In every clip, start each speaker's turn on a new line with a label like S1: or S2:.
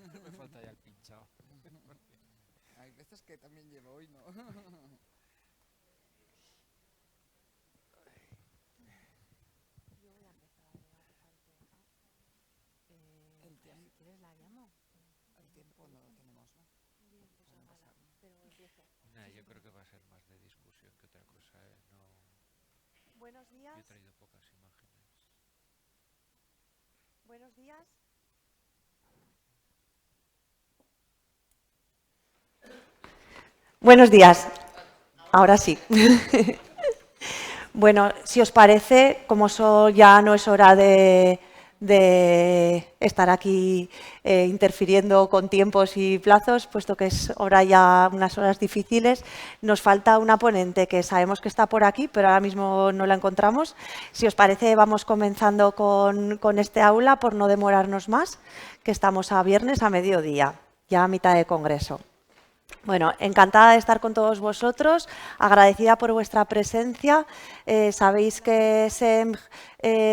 S1: Me falta ya el pinchado.
S2: Hay veces que también llevo hoy, ¿no?
S3: Yo voy a empezar, ¿te parece?
S2: El
S3: Pues si
S2: tiempo,
S3: quieres la llamo.
S2: el tiempo no lo tenemos, ¿no?
S3: Bien, pues
S2: Para
S3: hágala,
S2: empezar.
S3: pero empiezo.
S1: Nah, yo
S3: Muchísimas
S1: creo que va a
S3: gracias.
S1: ser más de discusión que otra cosa, ¿eh? No,
S3: Buenos
S1: yo he
S3: días,
S1: traído pocas imágenes.
S3: buenos días. Buenos días. Ahora sí. Bueno, si os parece, como ya no es hora de estar aquí interfiriendo con tiempos y plazos, puesto que es hora ya unas horas difíciles, nos falta una ponente que sabemos que está por aquí, pero ahora mismo no la encontramos. Si os parece, vamos comenzando con este aula por no demorarnos más, que estamos a viernes a mediodía, ya a mitad de congreso. Bueno, encantada de estar con todos vosotros, agradecida por vuestra presencia. Sabéis que SEMG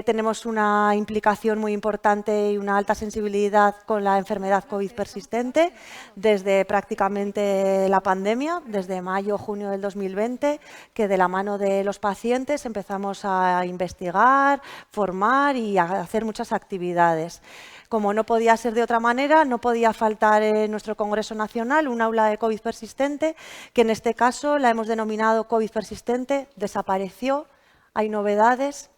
S3: tenemos una implicación muy importante y una alta sensibilidad con la enfermedad COVID persistente desde prácticamente la pandemia, desde mayo, junio del 2020, que de la mano de los pacientes empezamos a investigar, formar y a hacer muchas actividades. Como no podía ser de otra manera, no podía faltar en nuestro Congreso Nacional un aula de COVID persistente, que en este caso la hemos denominado COVID persistente, desapareció, hay novedades.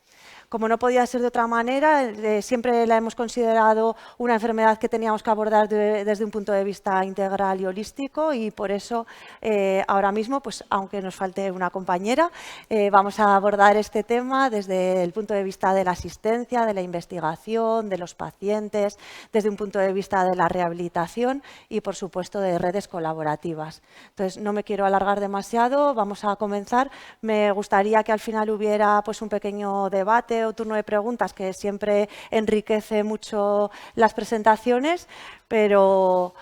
S3: Como no podía ser de otra manera, siempre la hemos considerado una enfermedad que teníamos que abordar desde un punto de vista integral y holístico y por eso ahora mismo, pues, aunque nos falte una compañera, vamos a abordar este tema desde el punto de vista de la asistencia, de la investigación, de los pacientes, desde un punto de vista de la rehabilitación y, por supuesto, de redes colaborativas. Entonces, no me quiero alargar demasiado, vamos a comenzar. Me gustaría que al final hubiera pues, un pequeño debate o turno de preguntas que siempre enriquece mucho las presentaciones, pero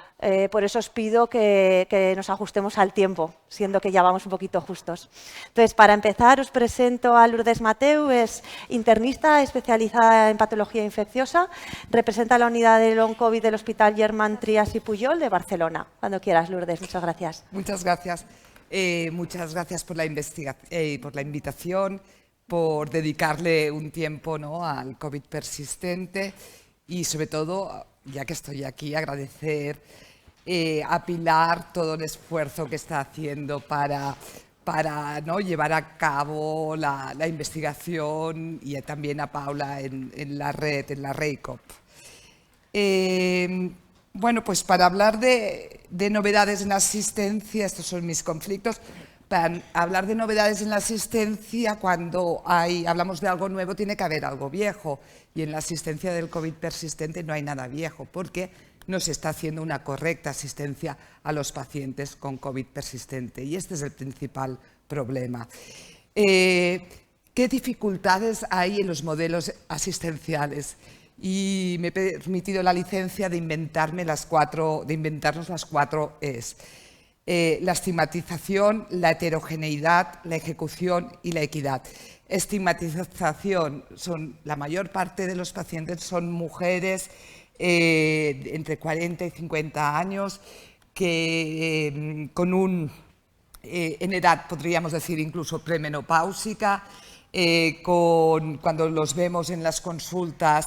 S3: por eso os pido que nos ajustemos al tiempo, siendo que ya vamos un poquito justos. Entonces, para empezar, os presento a Lourdes Mateu, es internista especializada en patología infecciosa, representa la unidad de Long COVID del Hospital Germán Trias y Pujol de Barcelona. Cuando quieras, Lourdes, muchas gracias.
S2: Muchas gracias. Muchas gracias por por la invitación, por dedicarle un tiempo, ¿no?, al COVID persistente y, sobre todo, ya que estoy aquí, agradecer a Pilar todo el esfuerzo que está haciendo para ¿no?, llevar a cabo la investigación y también a Paula en la red, en la REICOP. Bueno, pues para hablar de novedades en la asistencia, estos son mis conflictos. Para hablar de novedades en la asistencia, cuando hablamos de algo nuevo, tiene que haber algo viejo. Y en la asistencia del COVID persistente no hay nada viejo, porque no se está haciendo una correcta asistencia a los pacientes con COVID persistente. Y este es el principal problema. ¿Qué dificultades hay en los modelos asistenciales? Y me he permitido la licencia de inventarnos las cuatro Es. La estigmatización, la heterogeneidad, la ejecución y la equidad. Estigmatización, la mayor parte de los pacientes son mujeres entre 40 y 50 años que en edad, podríamos decir, incluso premenopáusica. Cuando los vemos en las consultas,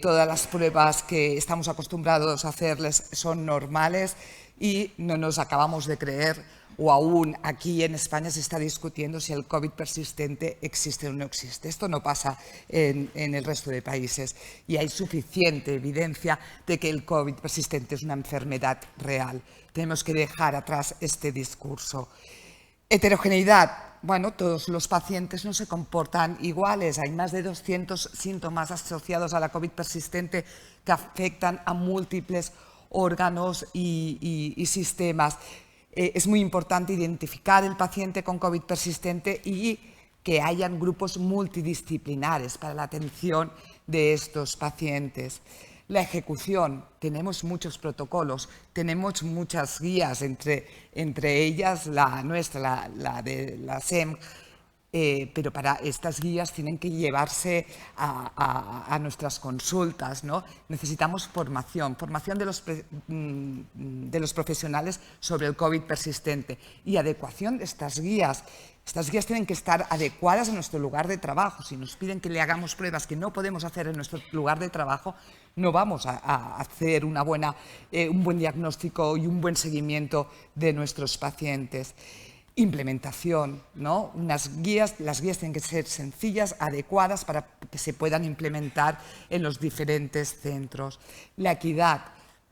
S2: todas las pruebas que estamos acostumbrados a hacerles son normales y no nos acabamos de creer, o aún aquí en España se está discutiendo si el COVID persistente existe o no existe. Esto no pasa en el resto de países y hay suficiente evidencia de que el COVID persistente es una enfermedad real. Tenemos que dejar atrás este discurso. Heterogeneidad. Bueno, todos los pacientes no se comportan iguales. Hay más de 200 síntomas asociados a la COVID persistente que afectan a múltiples órganos y sistemas. Es muy importante identificar el paciente con COVID persistente y que hayan grupos multidisciplinares para la atención de estos pacientes. La ejecución, tenemos muchos protocolos, tenemos muchas guías, entre ellas la nuestra, la de la SEMG, pero para estas guías tienen que llevarse a nuestras consultas, ¿no? Necesitamos formación de los profesionales sobre el COVID persistente y adecuación de estas guías. Estas guías tienen que estar adecuadas a nuestro lugar de trabajo. Si nos piden que le hagamos pruebas que no podemos hacer en nuestro lugar de trabajo, no vamos a hacer un buen diagnóstico y un buen seguimiento de nuestros pacientes. Implementación, ¿no? Las guías tienen que ser sencillas, adecuadas para que se puedan implementar en los diferentes centros. La equidad.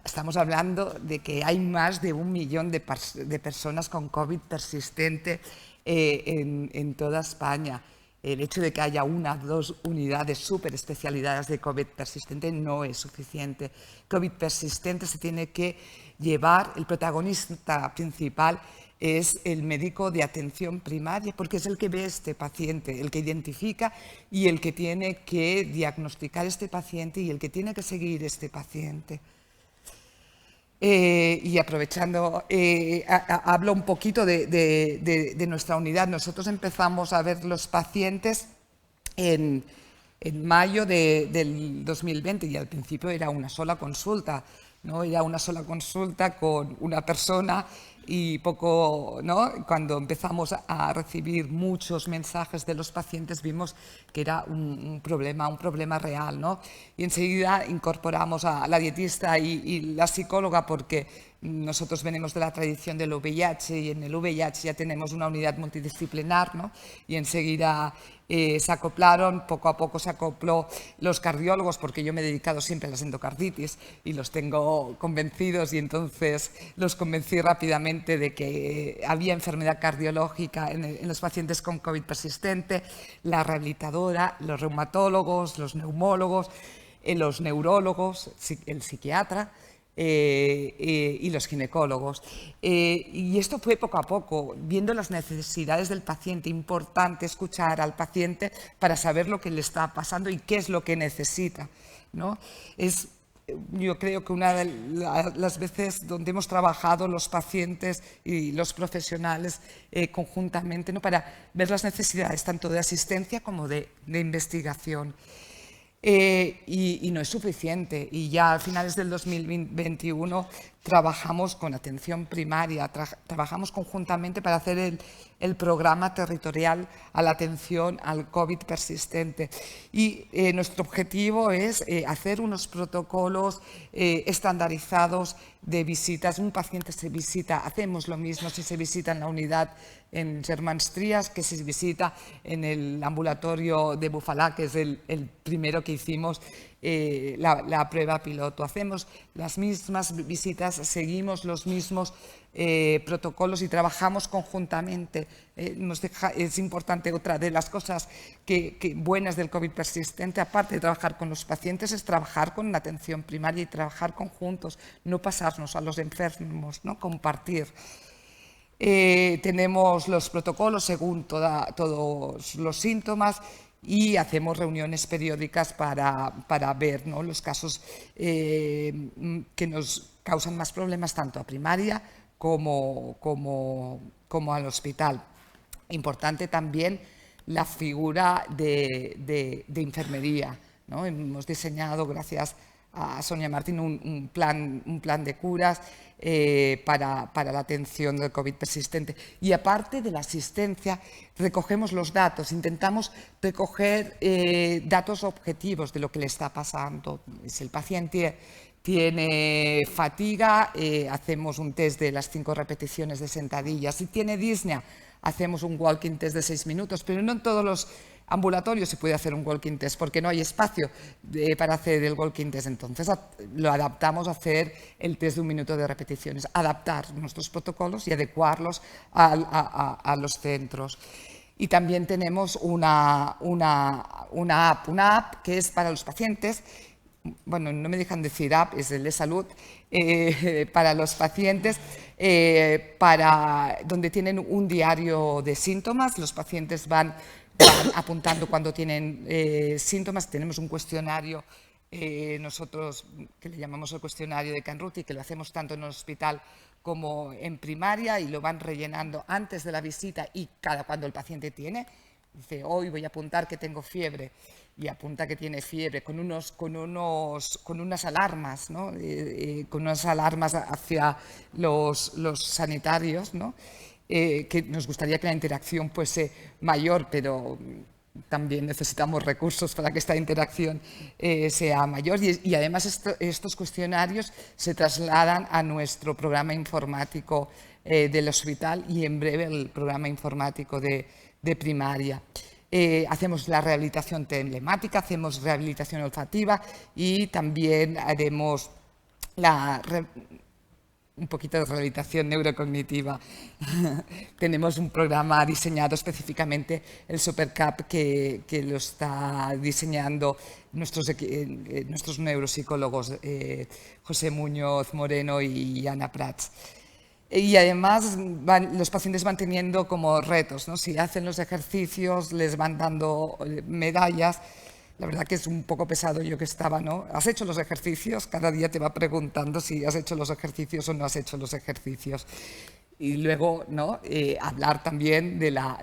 S2: Estamos hablando de que hay más de 1 millón de personas con COVID persistente en toda España. El hecho de que haya 1 o 2 unidades súper especializadas de COVID persistente no es suficiente. COVID persistente se tiene que llevar, el protagonista principal es el médico de atención primaria, porque es el que ve a este paciente, el que identifica y el que tiene que diagnosticar este paciente y el que tiene que seguir este paciente. Y aprovechando, hablo un poquito de nuestra unidad. Nosotros empezamos a ver los pacientes en mayo del 2020 y al principio era una sola consulta, ¿no? Era una sola consulta con una persona y poco, ¿no? Cuando empezamos a recibir muchos mensajes de los pacientes vimos que era un problema real, ¿no? Y enseguida incorporamos a la dietista y la psicóloga porque nosotros venimos de la tradición del VIH y en el VIH ya tenemos una unidad multidisciplinar, ¿no? Y enseguida se acoplaron, poco a poco se acopló los cardiólogos, porque yo me he dedicado siempre a las endocarditis y los tengo convencidos y entonces los convencí rápidamente de que había enfermedad cardiológica en los pacientes con COVID persistente, la rehabilitadora, los reumatólogos, los neumólogos, los neurólogos, el psiquiatra, y los ginecólogos. Y esto fue poco a poco, viendo las necesidades del paciente. Importante escuchar al paciente para saber lo que le está pasando y qué es lo que necesita, ¿no? Yo creo que una de las veces donde hemos trabajado los pacientes y los profesionales conjuntamente, ¿no? Para ver las necesidades tanto de asistencia como de investigación. Y no es suficiente. Y ya a finales del 2021 trabajamos con atención primaria, trabajamos conjuntamente para hacer el programa territorial a la atención al COVID persistente. Y nuestro objetivo es hacer unos protocolos estandarizados de visitas. Un paciente se visita, hacemos lo mismo si se visita en la unidad en Germans Trias que si se visita en el ambulatorio de Bufalá, que es el primero que hicimos la prueba piloto. Hacemos las mismas visitas, seguimos los mismos protocolos y trabajamos conjuntamente. Es importante, otra de las cosas buenas del COVID persistente, aparte de trabajar con los pacientes, es trabajar con la atención primaria y trabajar conjuntos, no pasarnos a los enfermos, ¿no? Compartir. Tenemos los protocolos según todos los síntomas y hacemos reuniones periódicas para ver, ¿no? Los casos que nos causan más problemas tanto a primaria como al hospital. Importante también la figura de enfermería, ¿no? Hemos diseñado, gracias a Sonia Martín, un plan de curas para la atención del COVID persistente. Y aparte de la asistencia, recogemos los datos, intentamos recoger datos objetivos de lo que le está pasando. Si el paciente tiene fatiga, hacemos un test de las 5 repeticiones de sentadillas. Si tiene disnea, hacemos un walking test de 6 minutos, pero no en todos los ambulatorio se puede hacer un walking test porque no hay espacio para hacer el walking test. Entonces lo adaptamos a hacer el test de 1 minuto de repeticiones, adaptar nuestros protocolos y adecuarlos a los centros. Y también tenemos una app que es para los pacientes. Bueno, no me dejan decir app, es el de salud, para los pacientes, donde tienen un diario de síntomas. Los pacientes van apuntando cuando tienen síntomas. Tenemos un cuestionario, nosotros que le llamamos el cuestionario de Canruti, que lo hacemos tanto en el hospital como en primaria y lo van rellenando antes de la visita y cuando el paciente tiene Dice, hoy voy a apuntar que tengo fiebre, y apunta que tiene fiebre con unas alarmas, ¿no? Con unas alarmas hacia los sanitarios, ¿no? Que nos gustaría que la interacción fuese mayor, pero también necesitamos recursos para que esta interacción sea mayor, y además estos cuestionarios se trasladan a nuestro programa informático del hospital y en breve el programa informático de primaria. Hacemos la rehabilitación telemática, hacemos rehabilitación olfativa y también haremos un poquito de rehabilitación neurocognitiva. Tenemos un programa diseñado específicamente, el SuperCap, que lo está diseñando nuestros neuropsicólogos, José Muñoz Moreno y Ana Prats. Y además los pacientes van teniendo como retos, ¿no? Si hacen los ejercicios les van dando medallas. La verdad que es un poco pesado, yo que estaba, ¿no? ¿Has hecho los ejercicios? Cada día te va preguntando si has hecho los ejercicios o no has hecho los ejercicios. Y luego, ¿no? Hablar también de la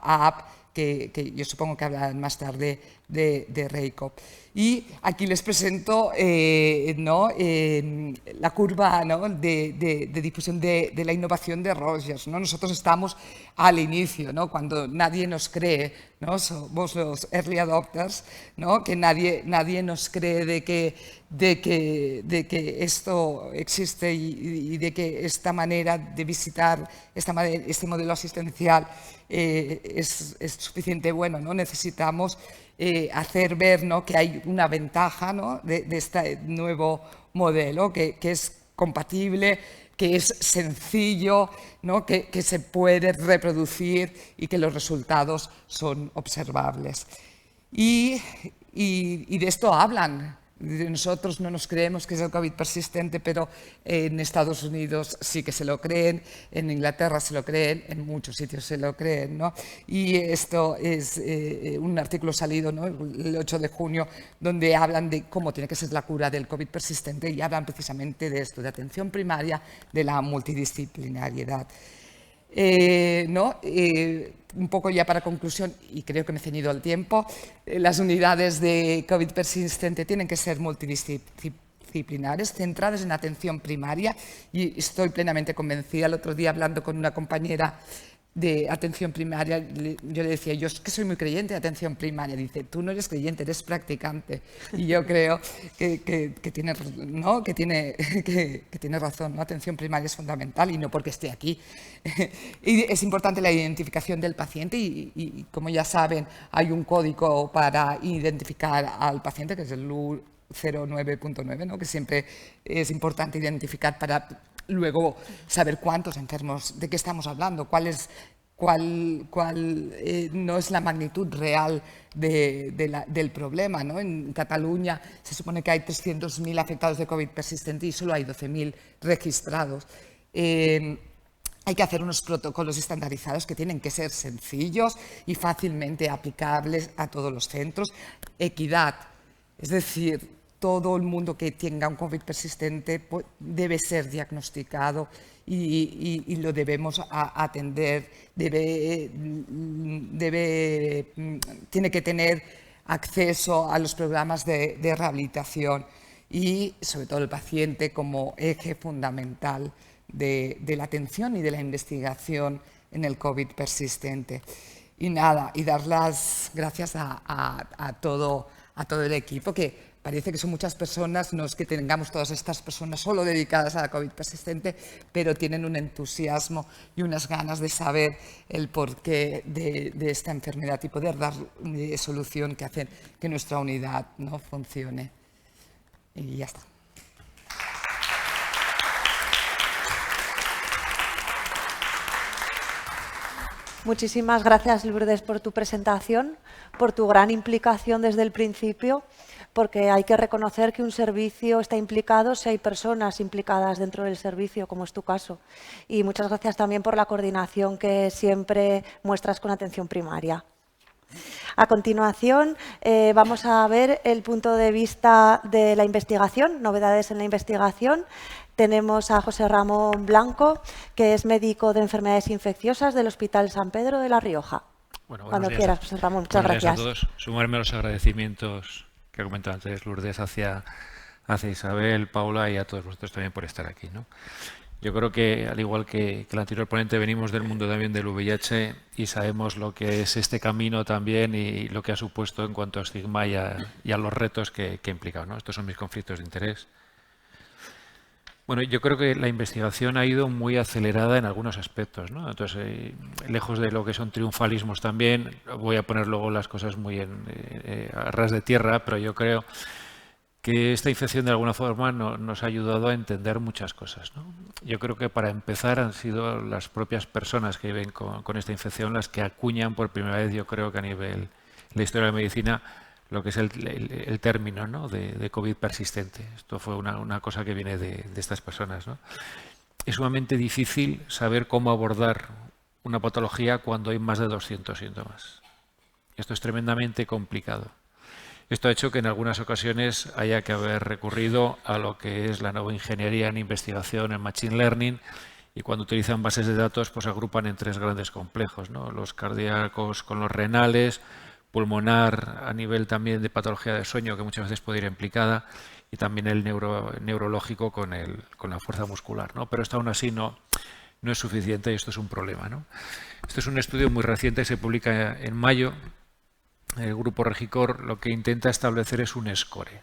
S2: app, que yo supongo que hablarán más tarde de Reiko. Y aquí les presento la curva, ¿no? de difusión de la innovación de Rogers, ¿no? Nosotros estamos al inicio, ¿no? Cuando nadie nos cree, ¿no? Somos los early adopters, ¿no? Que nadie nos cree de que esto existe y de que esta manera de visitar, este modelo asistencial es suficiente. Bueno, ¿no? Necesitamos hacer ver, ¿no? que hay una ventaja, ¿no? de este nuevo modelo, que es compatible, que es sencillo, ¿no? que se puede reproducir y que los resultados son observables. Y de esto hablan. Nosotros no nos creemos que es el COVID persistente, pero en Estados Unidos sí que se lo creen, en Inglaterra se lo creen, en muchos sitios se lo creen, ¿no? Y esto es un artículo salido, ¿no? El 8 de junio, donde hablan de cómo tiene que ser la cura del COVID persistente y hablan precisamente de esto, de atención primaria, de la multidisciplinariedad. Un poco ya para conclusión, y creo que me he ceñido al tiempo, las unidades de COVID persistente tienen que ser multidisciplinares, centradas en atención primaria, y estoy plenamente convencida. El otro día, hablando con una compañera de atención primaria, yo le decía, yo es que soy muy creyente de atención primaria. Dice, tú no eres creyente, eres practicante. Y yo creo que tiene, ¿no? que tiene razón, ¿no? Atención primaria es fundamental y no porque esté aquí. Y es importante la identificación del paciente y como ya saben, hay un código para identificar al paciente, que es el LU 09.9, ¿no? Que siempre es importante identificar para luego saber cuántos enfermos, de qué estamos hablando, cuál no es la magnitud real del problema, ¿no? En Cataluña se supone que hay 300.000 afectados de COVID persistente y solo hay 12.000 registrados. Hay que hacer unos protocolos estandarizados que tienen que ser sencillos y fácilmente aplicables a todos los centros. Equidad, es decir, todo el mundo que tenga un COVID persistente debe ser diagnosticado y lo debemos atender. Tiene que tener acceso a los programas de rehabilitación y, sobre todo, el paciente como eje fundamental de la atención y de la investigación en el COVID persistente. Y nada, y dar las gracias a todo el equipo, que parece que son muchas personas, no es que tengamos todas estas personas solo dedicadas a la COVID persistente, pero tienen un entusiasmo y unas ganas de saber el porqué de esta enfermedad y poder dar solución que hacen que nuestra unidad no funcione. Y ya está.
S3: Muchísimas gracias, Lourdes, por tu presentación, por tu gran implicación desde el principio, porque hay que reconocer que un servicio está implicado si hay personas implicadas dentro del servicio, como es tu caso. Y muchas gracias también por la coordinación que siempre muestras con atención primaria. A continuación, vamos a ver el punto de vista de la investigación, novedades en la investigación. Tenemos a José Ramón Blanco, que es médico de enfermedades infecciosas del Hospital San Pedro de La Rioja.
S1: Bueno,
S3: Cuando
S1: buenos días
S3: quieras, José Ramón. Muchas
S1: buenos días a
S3: gracias.
S1: todos. Sumarme a los agradecimientos que ha comentado antes Lourdes hacia Isabel, Paula y a todos vosotros también por estar aquí, ¿no? Yo creo que, al igual que el anterior ponente, venimos del mundo también del VIH y sabemos lo que es este camino también y lo que ha supuesto en cuanto a estigma y a los retos que ha implicado, ¿no? Estos son mis conflictos de interés. Bueno, yo creo que la investigación ha ido muy acelerada en algunos aspectos, ¿no? Entonces, lejos de lo que son triunfalismos también, voy a poner luego las cosas muy a ras de tierra, pero yo creo que esta infección de alguna forma nos ha ayudado a entender muchas cosas, ¿no? Yo creo que para empezar han sido las propias personas que viven con esta infección las que acuñan por primera vez, yo creo que a nivel de la historia de la medicina, lo que es el término, ¿no?, de COVID persistente. Esto fue una cosa que viene de estas personas, ¿no? Es sumamente difícil saber cómo abordar una patología cuando hay más de 200 síntomas. Esto es tremendamente complicado. Esto ha hecho que en algunas ocasiones haya que haber recurrido a lo que es la nueva ingeniería en investigación, en Machine Learning, y cuando utilizan bases de datos, pues agrupan en tres grandes complejos, ¿no? Los cardíacos con los renales, pulmonar a nivel también de patología de sueño, que muchas veces puede ir implicada, y también el neurológico con la fuerza muscular, ¿no? Pero esto aún así no es suficiente y esto es un problema, ¿no? Esto es un estudio muy reciente, se publica en mayo. El grupo Regicor lo que intenta establecer es un score,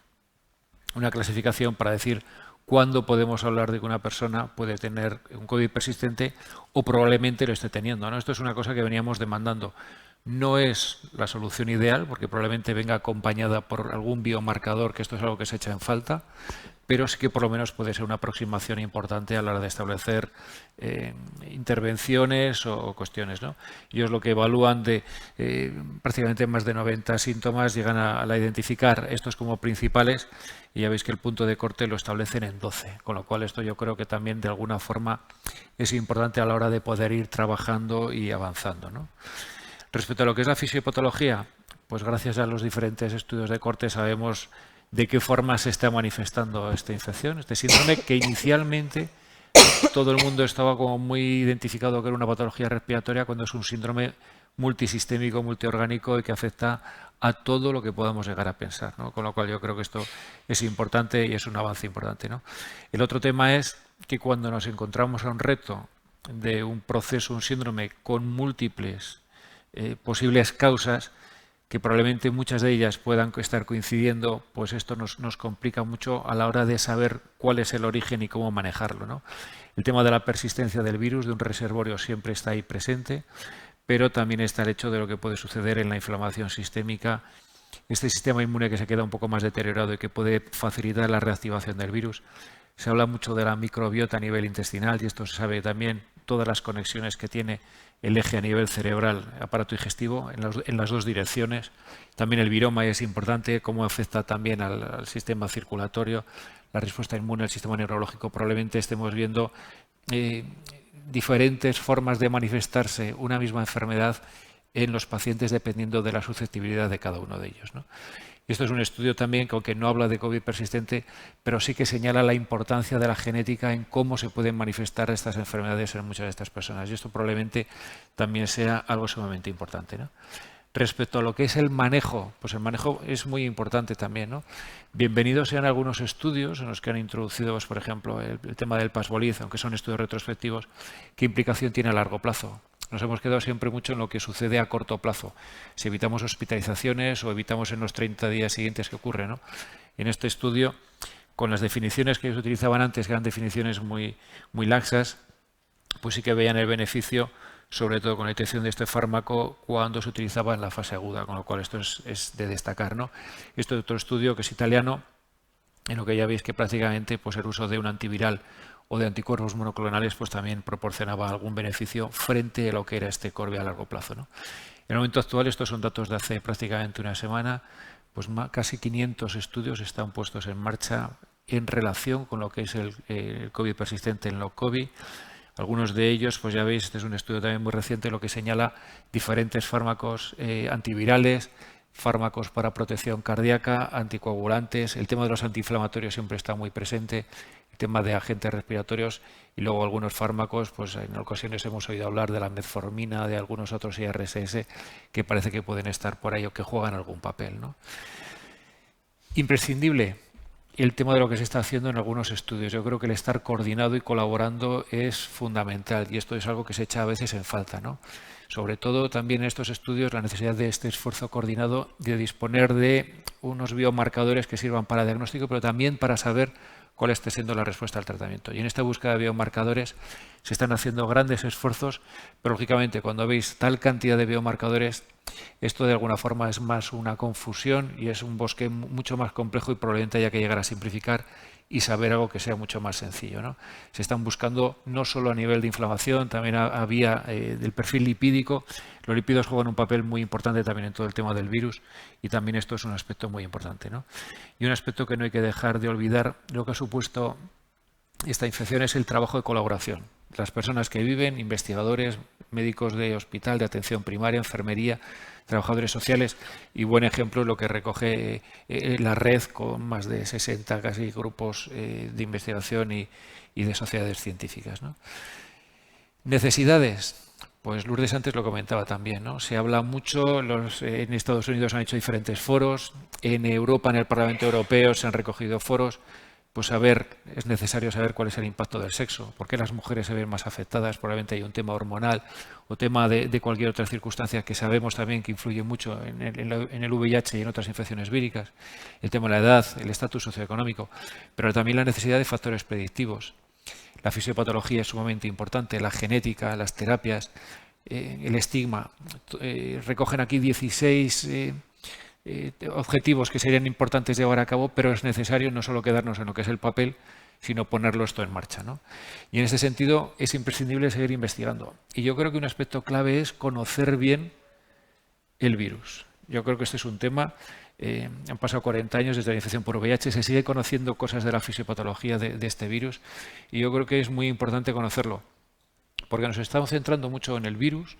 S1: una clasificación para decir cuándo podemos hablar de que una persona puede tener un COVID persistente o probablemente lo esté teniendo, ¿no? Esto es una cosa que veníamos demandando. No es la solución ideal porque probablemente venga acompañada por algún biomarcador, que esto es algo que se echa en falta, pero sí que por lo menos puede ser una aproximación importante a la hora de establecer intervenciones o cuestiones, ¿no? Ellos lo que evalúan de prácticamente más de 90 síntomas, llegan a identificar estos como principales y ya veis que el punto de corte lo establecen en 12, con lo cual esto yo creo que también de alguna forma es importante a la hora de poder ir trabajando y avanzando, ¿no? Respecto a lo que es la fisiopatología, pues gracias a los diferentes estudios de corte sabemos de qué forma se está manifestando esta infección, este síndrome, que inicialmente todo el mundo estaba como muy identificado que era una patología respiratoria, cuando es un síndrome multisistémico, multiorgánico y que afecta a todo lo que podamos llegar a pensar, ¿no? Con lo cual yo creo que esto es importante y es un avance importante, ¿no? El otro tema es que cuando nos encontramos a un reto de un proceso, un síndrome con múltiples posibles causas, que probablemente muchas de ellas puedan estar coincidiendo, pues esto nos complica mucho a la hora de saber cuál es el origen y cómo manejarlo, ¿no? El tema de la persistencia del virus, de un reservorio, siempre está ahí presente, pero también está el hecho de lo que puede suceder en la inflamación sistémica, este sistema inmune que se queda un poco más deteriorado y que puede facilitar la reactivación del virus. Se habla mucho de la microbiota a nivel intestinal y esto se sabe también, todas las conexiones que tiene el eje a nivel cerebral, aparato digestivo, en las dos direcciones. También el viroma es importante, cómo afecta también al sistema circulatorio, la respuesta inmune, al sistema neurológico. Probablemente estemos viendo diferentes formas de manifestarse una misma enfermedad en los pacientes dependiendo de la susceptibilidad de cada uno de ellos, ¿no? Y esto es un estudio también que, aunque no habla de COVID persistente, pero sí que señala la importancia de la genética en cómo se pueden manifestar estas enfermedades en muchas de estas personas. Y esto probablemente también sea algo sumamente importante, ¿no? Respecto a lo que es el manejo, pues el manejo es muy importante también, ¿no? Bienvenidos sean algunos estudios en los que han introducido, pues, por ejemplo, el tema del Pasbolid, aunque son estudios retrospectivos, qué implicación tiene a largo plazo. Nos hemos quedado siempre mucho en lo que sucede a corto plazo. Si evitamos hospitalizaciones o evitamos en los 30 días siguientes que ocurre, ¿no? En este estudio, con las definiciones que ellos utilizaban antes, que eran definiciones muy laxas, pues sí que veían el beneficio, sobre todo con la detección de este fármaco, cuando se utilizaba en la fase aguda, con lo cual esto es de destacar, ¿no? Esto es otro estudio que es italiano, en lo que ya veis que prácticamente pues, el uso de un antiviral o de anticuerpos monoclonales pues también proporcionaba algún beneficio frente a lo que era este COVID a largo plazo, ¿no? En el momento actual, estos son datos de hace prácticamente una semana, pues casi 500 estudios están puestos en marcha en relación con lo que es el COVID persistente en long COVID. Algunos de ellos, pues ya veis, este es un estudio también muy reciente, lo que señala diferentes fármacos antivirales, fármacos para protección cardíaca, anticoagulantes, el tema de los antiinflamatorios siempre está muy presente, el tema de agentes respiratorios y luego algunos fármacos, pues en ocasiones hemos oído hablar de la metformina, de algunos otros IRSS que parece que pueden estar por ahí o que juegan algún papel, ¿no? Imprescindible el tema de lo que se está haciendo en algunos estudios. Yo creo que el estar coordinado y colaborando es fundamental y esto es algo que se echa a veces en falta, ¿no? Sobre todo también en estos estudios la necesidad de este esfuerzo coordinado de disponer de unos biomarcadores que sirvan para diagnóstico, pero también para saber cuál esté siendo la respuesta al tratamiento. Y en esta búsqueda de biomarcadores se están haciendo grandes esfuerzos, pero lógicamente cuando veis tal cantidad de biomarcadores, esto de alguna forma es más una confusión y es un bosque mucho más complejo y probablemente haya que llegar a simplificar y saber algo que sea mucho más sencillo, ¿no? Se están buscando no solo a nivel de inflamación, también había del perfil lipídico. Los lípidos juegan un papel muy importante también en todo el tema del virus y también esto es un aspecto muy importante, ¿no? Y un aspecto que no hay que dejar de olvidar, lo que ha supuesto esta infección es el trabajo de colaboración. Las personas que viven, investigadores, médicos de hospital, de atención primaria, enfermería, trabajadores sociales y buen ejemplo lo que recoge la red con más de 60 casi grupos de investigación y de sociedades científicas, ¿no? Necesidades. Pues Lourdes antes lo comentaba también, ¿no? Se habla mucho, en Estados Unidos han hecho diferentes foros, en Europa, en el Parlamento Europeo se han recogido foros. Pues es necesario saber cuál es el impacto del sexo, por qué las mujeres se ven más afectadas, probablemente hay un tema hormonal o tema de cualquier otra circunstancia que sabemos también que influye mucho en el VIH y en otras infecciones víricas, el tema de la edad, el estatus socioeconómico, pero también la necesidad de factores predictivos. La fisiopatología es sumamente importante, la genética, las terapias, el estigma. Recogen aquí 16 objetivos que serían importantes llevar a cabo, pero es necesario no solo quedarnos en lo que es el papel, sino ponerlo esto en marcha, ¿no? Y en ese sentido es imprescindible seguir investigando. Y yo creo que un aspecto clave es conocer bien el virus. Yo creo que este es un tema, han pasado 40 años desde la infección por VIH, se sigue conociendo cosas de la fisiopatología de este virus y yo creo que es muy importante conocerlo, porque nos estamos centrando mucho en el virus,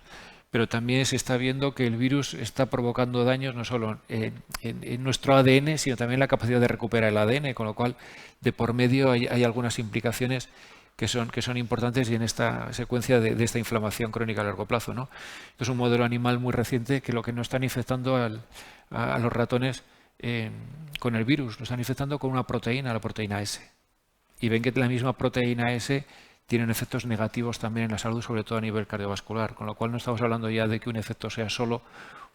S1: pero también se está viendo que el virus está provocando daños no solo en nuestro ADN, sino también en la capacidad de recuperar el ADN, con lo cual de por medio hay algunas implicaciones que son importantes y en esta secuencia de esta inflamación crónica a largo plazo, ¿no? Esto es un modelo animal muy reciente que lo que no están infectando a los ratones con el virus, lo están infectando con una proteína, la proteína S. Y ven que la misma proteína S tienen efectos negativos también en la salud, sobre todo a nivel cardiovascular, con lo cual no estamos hablando ya de que un efecto sea solo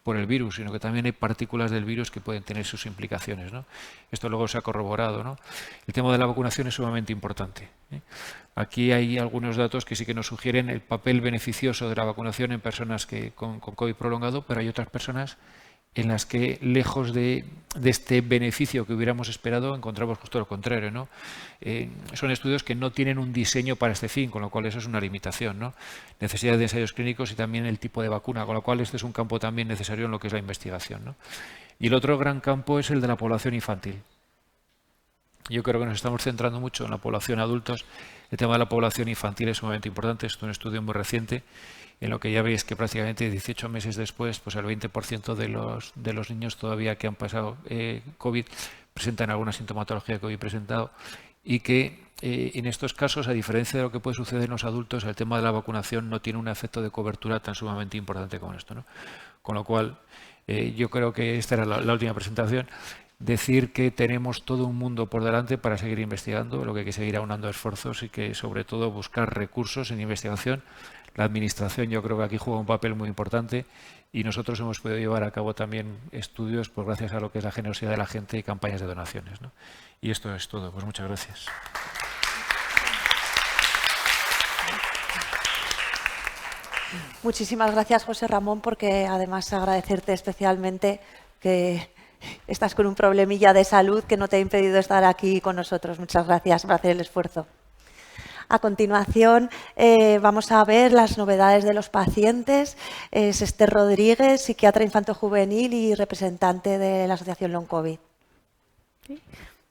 S1: por el virus, sino que también hay partículas del virus que pueden tener sus implicaciones, ¿no? Esto luego se ha corroborado, ¿no? El tema de la vacunación es sumamente importante, ¿eh? Aquí hay algunos datos que sí que nos sugieren el papel beneficioso de la vacunación en personas con COVID prolongado, pero hay otras personas en las que, lejos de este beneficio que hubiéramos esperado, encontramos justo lo contrario, ¿no? Son estudios que no tienen un diseño para este fin, con lo cual eso es una limitación, ¿no? Necesidad de ensayos clínicos y también el tipo de vacuna, con lo cual este es un campo también necesario en lo que es la investigación, ¿no? Y el otro gran campo es el de la población infantil. Yo creo que nos estamos centrando mucho en la población adultos. El tema de la población infantil es sumamente importante. Esto es un estudio muy reciente en lo que ya veis que prácticamente 18 meses después, pues el 20% de los niños todavía que han pasado COVID presentan alguna sintomatología que hoy he presentado y que en estos casos, a diferencia de lo que puede suceder en los adultos, el tema de la vacunación no tiene un efecto de cobertura tan sumamente importante como esto, ¿no? Con lo cual, yo creo que esta era la última presentación. Decir que tenemos todo un mundo por delante para seguir investigando, lo que hay que seguir aunando esfuerzos y que sobre todo buscar recursos en investigación. La administración yo creo que aquí juega un papel muy importante y nosotros hemos podido llevar a cabo también estudios pues gracias a lo que es la generosidad de la gente y campañas de donaciones, ¿no? Y esto es todo. Pues muchas gracias.
S3: Muchísimas gracias, José Ramón, porque además agradecerte especialmente que estás con un problemilla de salud que no te ha impedido estar aquí con nosotros. Muchas gracias por hacer el esfuerzo. A continuación vamos a ver las novedades de los pacientes. Es Esther Rodríguez, psiquiatra infanto-juvenil y representante de la Asociación Long COVID.
S4: Sí.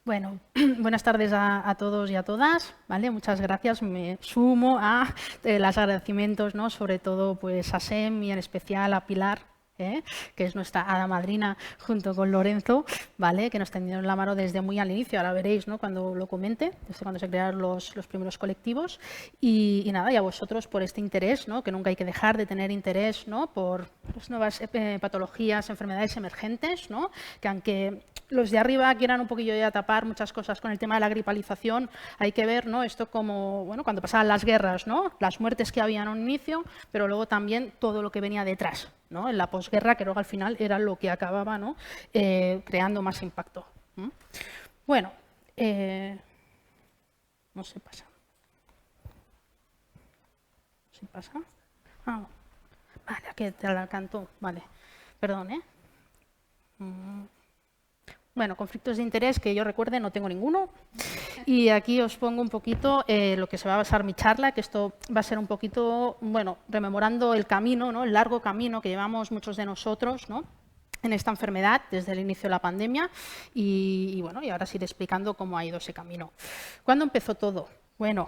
S4: Bueno, buenas tardes a todos y a todas, ¿vale? Muchas gracias. Me sumo a los agradecimientos, ¿no? Sobre todo pues a SEM y en especial a Pilar, que es nuestra hada madrina junto con Lorenzo, ¿vale? Que nos tendieron la mano desde muy al inicio, ahora veréis, ¿no? Cuando lo comente, desde cuando se crearon los primeros colectivos. Y nada, y a vosotros por este interés, ¿no? Que nunca hay que dejar de tener interés, ¿no? Por las nuevas patologías, enfermedades emergentes, ¿no? Que aunque los de arriba quieran un poquillo ya tapar muchas cosas con el tema de la gripalización, hay que ver, ¿no? Esto como, bueno, cuando pasaban las guerras, ¿no? Las muertes que había en un inicio, pero luego también todo lo que venía detrás, ¿no? En la posguerra, que luego al final era lo que acababa, ¿no? Creando más impacto. Bueno, no se pasa. ¿Se pasa? Ah, vale, aquí te la canto. Vale, perdón, ¿eh? Bueno, conflictos de interés que yo recuerde no tengo ninguno. Y aquí os pongo un poquito lo que se va a basar mi charla, que esto va a ser un poquito, bueno, rememorando el camino, ¿no? El largo camino que llevamos muchos de nosotros, ¿no? En esta enfermedad desde el inicio de la pandemia y bueno, y ahora os iré explicando cómo ha ido ese camino. ¿Cuándo empezó todo? Bueno,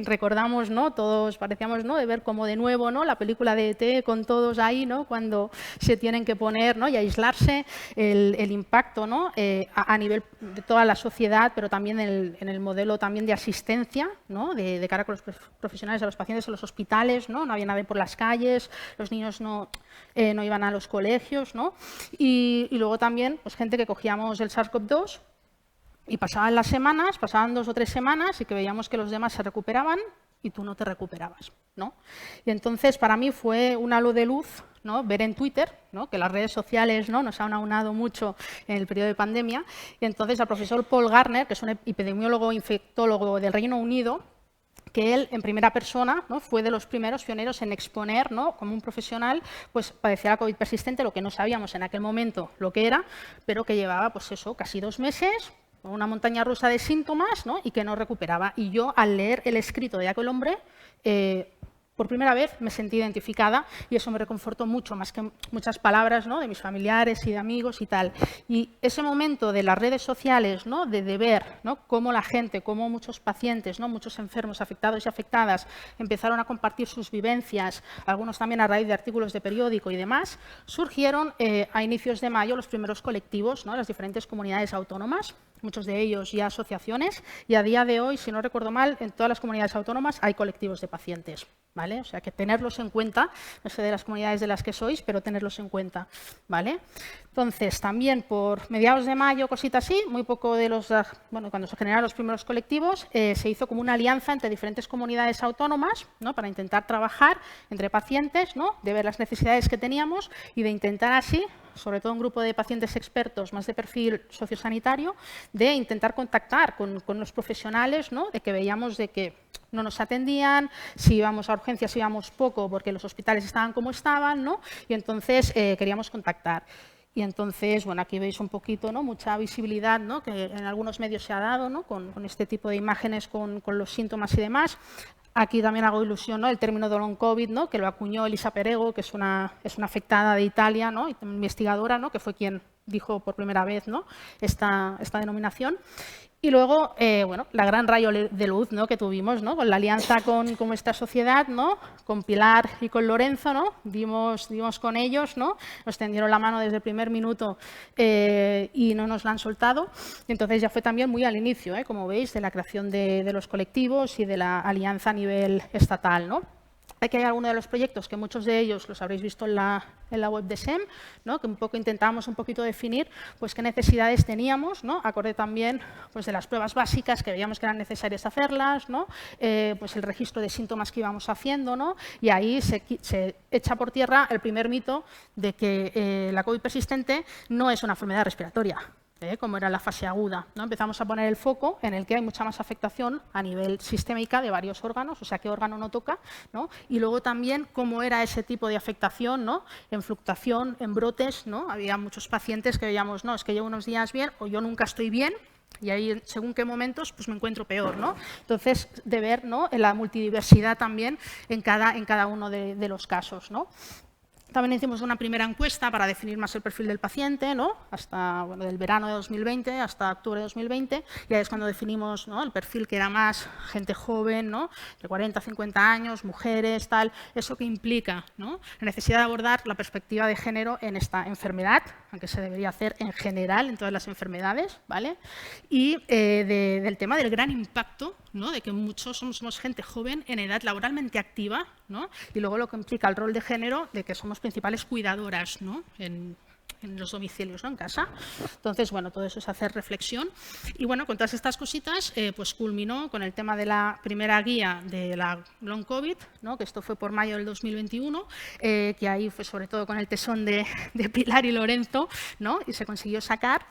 S4: recordamos, ¿no? Todos parecíamos, ¿no? De ver como de nuevo, ¿no? La película de ET con todos ahí, ¿no? Cuando se tienen que poner, ¿no? Y aislarse, el impacto, ¿no? A nivel de toda la sociedad, pero también en el modelo también de asistencia, ¿no? De cara con los profesionales, a los pacientes en los hospitales, ¿no? No había nadie por las calles, los niños no iban a los colegios, ¿no? Y luego también, pues gente que cogíamos el SARS-CoV-2 y pasaban las semanas, pasaban 2 o 3 semanas y que veíamos que los demás se recuperaban y tú no te recuperabas, ¿no? Y entonces para mí fue un halo de luz, ¿no? Ver en Twitter, ¿no? Que las redes sociales, ¿no? Nos han aunado mucho en el periodo de pandemia. Y entonces al profesor Paul Garner, que es un epidemiólogo infectólogo del Reino Unido, que él en primera persona, ¿no? Fue de los primeros pioneros en exponer, ¿no? Como un profesional pues padecía la COVID persistente, lo que no sabíamos en aquel momento lo que era, pero que llevaba pues eso, casi 2 meses, una montaña rusa de síntomas, ¿no? Y que no recuperaba. Y yo, al leer el escrito de aquel hombre, por primera vez me sentí identificada y eso me reconfortó mucho, más que muchas palabras, ¿no? De mis familiares y de amigos y tal. Y ese momento de las redes sociales, ¿no? De ver, ¿no? Cómo la gente, cómo muchos pacientes, ¿no? Muchos enfermos, afectados y afectadas, empezaron a compartir sus vivencias, algunos también a raíz de artículos de periódico y demás, surgieron a inicios de mayo los primeros colectivos, ¿no? Las diferentes comunidades autónomas, muchos de ellos ya asociaciones, y a día de hoy, si no recuerdo mal, en todas las comunidades autónomas hay colectivos de pacientes, ¿vale? O sea, que tenerlos en cuenta, no sé de las comunidades de las que sois, pero tenerlos en cuenta, ¿vale? Entonces, también por mediados de mayo, cositas así, muy poco de los, bueno, cuando se generaron los primeros colectivos, se hizo como una alianza entre diferentes comunidades autónomas, ¿no? Para intentar trabajar entre pacientes, ¿no? De ver las necesidades que teníamos y de intentar así, sobre todo un grupo de pacientes expertos más de perfil sociosanitario, de intentar contactar con los profesionales, ¿no? De que veíamos de que no nos atendían, si íbamos a urgencias íbamos poco porque los hospitales estaban como estaban, ¿no? Y entonces queríamos contactar. Y entonces, bueno, aquí veis un poquito, ¿no? Mucha visibilidad, ¿no? Que en algunos medios se ha dado, ¿no? Con este tipo de imágenes, con los síntomas y demás. Aquí también hago ilusión, ¿no? El término de long COVID, ¿no? Que lo acuñó Elisa Perego, que es una afectada de Italia, ¿no? Investigadora, ¿no? Que fue quien dijo por primera vez, ¿no? esta denominación. Y luego, bueno, la gran rayo de luz, ¿no? Que tuvimos, ¿no? Con la alianza con esta sociedad, ¿no? Con Pilar y con Lorenzo, ¿no? Dimos con ellos, ¿no? Nos tendieron la mano desde el primer minuto y no nos la han soltado. Entonces ya fue también muy al inicio, como veis, de la creación de los colectivos y de la alianza a nivel estatal, ¿no? Aquí hay algunos de los proyectos que muchos de ellos los habréis visto en la web de SEM, ¿no? Que un poco intentábamos un poquito definir pues, qué necesidades teníamos, ¿no? Acorde también pues, de las pruebas básicas que veíamos que eran necesarias hacerlas, ¿no? Pues el registro de síntomas que íbamos haciendo, ¿no? Y ahí se echa por tierra el primer mito de que la COVID persistente no es una enfermedad respiratoria, como era la fase aguda, ¿no? Empezamos a poner el foco en el que hay mucha más afectación a nivel sistémica de varios órganos, o sea, qué órgano no toca, ¿no? Y luego también cómo era ese tipo de afectación, ¿no? En fluctuación, en brotes, ¿no? Había muchos pacientes que veíamos, no, es que llevo unos días bien o yo nunca estoy bien, y ahí, según qué momentos, pues me encuentro peor, ¿no? Entonces, de ver, ¿no? En la multidiversidad también en cada uno de los casos, ¿no? También hicimos una primera encuesta para definir más el perfil del paciente, ¿no? Hasta del verano de 2020 hasta octubre de 2020, y ahí es cuando definimos, ¿no?, el perfil que era más gente joven, ¿no?, de 40 a 50 años, mujeres, tal. ¿Eso que implica? ¿No? La necesidad de abordar la perspectiva de género en esta enfermedad, aunque se debería hacer en general en todas las enfermedades, ¿vale? Y del tema del gran impacto, ¿no?, de que muchos somos gente joven en edad laboralmente activa, ¿no?, y luego lo que implica el rol de género de que somos principales cuidadoras, ¿no?, en los domicilios, ¿no?, en casa. Entonces, bueno, todo eso es hacer reflexión. Y bueno, con todas estas cositas, pues culminó con el tema de la primera guía de la Long COVID, ¿no?, que esto fue por mayo del 2021, que ahí fue sobre todo con el tesón de Pilar y Lorenzo, ¿no?, y se consiguió sacar.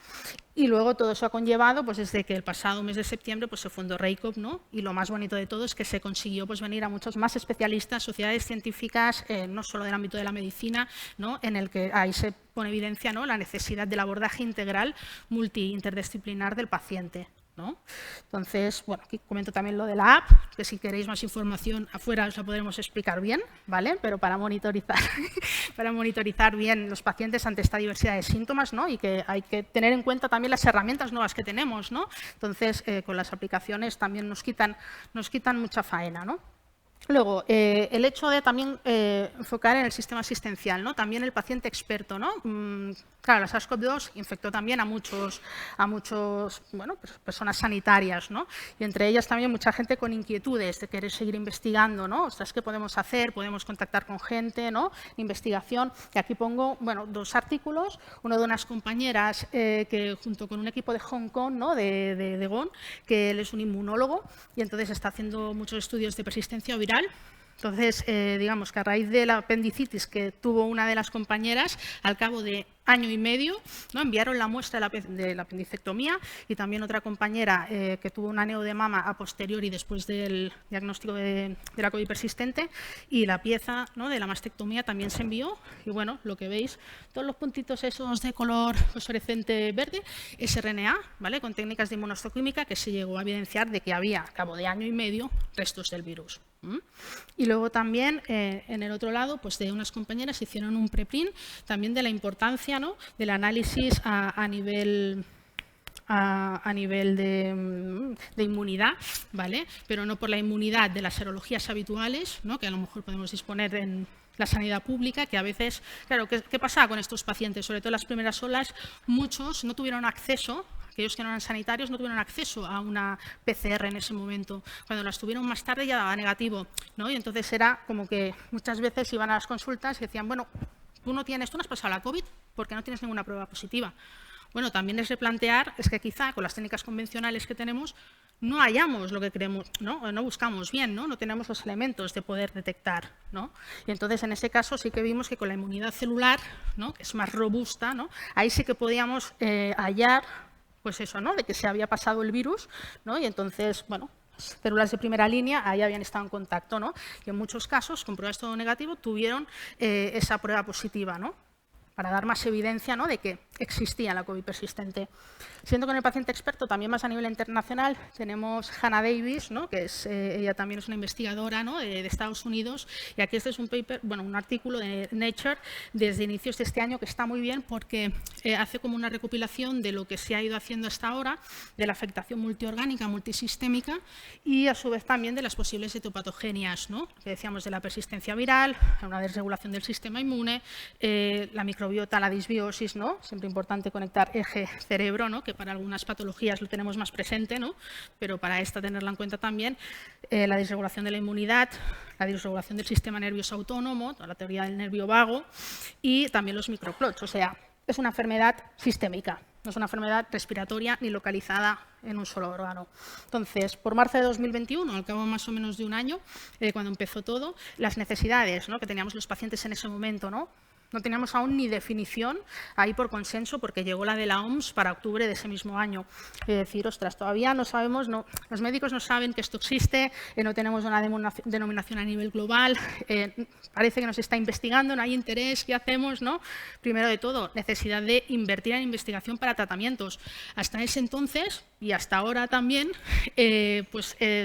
S4: Y luego todo eso ha conllevado, pues desde que el pasado mes de septiembre pues se fundó RACOP, ¿no?, y lo más bonito de todo es que se consiguió pues venir a muchos más especialistas, sociedades científicas, no solo del ámbito de la medicina, ¿no?, en el que ahí se pone evidencia, ¿no?, la necesidad del abordaje integral multi-interdisciplinar del paciente, ¿no? Entonces, bueno, aquí comento también lo de la app, que si queréis más información afuera os la podremos explicar bien, ¿vale? Pero para monitorizar, para monitorizar bien los pacientes ante esta diversidad de síntomas, ¿no?, y que hay que tener en cuenta también las herramientas nuevas que tenemos, ¿no? Entonces, con las aplicaciones también nos quitan mucha faena, ¿no? Luego, el hecho de también enfocar en el sistema asistencial, ¿no?, también el paciente experto, ¿no? Claro, la SARS-CoV-2 infectó también a muchos bueno, pues personas sanitarias, ¿no? Y entre ellas también mucha gente con inquietudes de querer seguir investigando, ¿no? Ostras, ¿qué podemos hacer? Podemos contactar con gente, ¿no?, investigación. Y aquí pongo, bueno, 2 artículos, uno de unas compañeras que junto con un equipo de Hong Kong, ¿no?, de GON, que él es un inmunólogo y entonces está haciendo muchos estudios de persistencia viral. Entonces, digamos que a raíz de la apendicitis que tuvo una de las compañeras, al cabo de año y medio, ¿no?, enviaron la muestra de la apendicectomía, y también otra compañera que tuvo un aneo de mama a posteriori después del diagnóstico de la COVID persistente, y la pieza, ¿no?, de la mastectomía también se envió. Y bueno, lo que veis, todos los puntitos esos de color fosforescente verde, es RNA, ¿vale?, con técnicas de inmunohistoquímica que se llegó a evidenciar de que había, al cabo de año y medio, restos del virus. Y luego también, en el otro lado, pues de unas compañeras hicieron un preprint también de la importancia, ¿no?, del análisis a nivel de inmunidad, ¿vale?, pero no por la inmunidad de las serologías habituales, ¿no?, que a lo mejor podemos disponer en la sanidad pública, que a veces, claro, ¿qué pasaba con estos pacientes? Sobre todo en las primeras olas, muchos no tuvieron acceso. Aquellos que no eran sanitarios no tuvieron acceso a una PCR en ese momento. Cuando las tuvieron más tarde ya daba negativo, ¿no? Y entonces era como que muchas veces iban a las consultas y decían, bueno, tú no has pasado la COVID porque no tienes ninguna prueba positiva. Bueno, también es replantear, es que quizá con las técnicas convencionales que tenemos no hallamos lo que queremos, ¿no? O no buscamos bien, ¿no? No tenemos los elementos de poder detectar, ¿no? Y entonces, en ese caso, sí que vimos que con la inmunidad celular, ¿no?, que es más robusta, ¿no?, ahí sí que podíamos hallar, pues eso, ¿no?, de que se había pasado el virus, ¿no? Y entonces, bueno, las células de primera línea ahí habían estado en contacto, ¿no? Y en muchos casos, con pruebas todo negativo, tuvieron esa prueba positiva, ¿no?, para dar más evidencia, ¿no?, de que existía la COVID persistente. Siendo con el paciente experto, también más a nivel internacional, tenemos Hannah Davis, ¿no?, que es, ella también es una investigadora, ¿no?, de Estados Unidos, y aquí este es un paper, bueno, un artículo de Nature desde inicios de este año que está muy bien porque hace como una recopilación de lo que se ha ido haciendo hasta ahora, de la afectación multiorgánica, multisistémica, y a su vez también de las posibles etopatogenias, ¿no?, que decíamos de la persistencia viral, una desregulación del sistema inmune, la microbiota, la disbiosis, ¿no?, siempre importante conectar eje cerebro, ¿no?, que para algunas patologías lo tenemos más presente, ¿no?, pero para esta tenerla en cuenta también, la disregulación de la inmunidad, la disregulación del sistema nervioso autónomo, la teoría del nervio vago, y también los microclots. O sea, es una enfermedad sistémica, no es una enfermedad respiratoria ni localizada en un solo órgano. Entonces, por marzo de 2021, al cabo más o menos de un año, cuando empezó todo, las necesidades, ¿no?, que teníamos los pacientes en ese momento, ¿no?, no teníamos aún ni definición, ahí por consenso, porque llegó la de la OMS para octubre de ese mismo año. Es decir, ostras, todavía no sabemos, los médicos no saben que esto existe, no tenemos una denominación a nivel global, parece que nos está investigando, no hay interés, ¿qué hacemos, no? Primero de todo, necesidad de invertir en investigación para tratamientos. Hasta ese entonces, y hasta ahora también,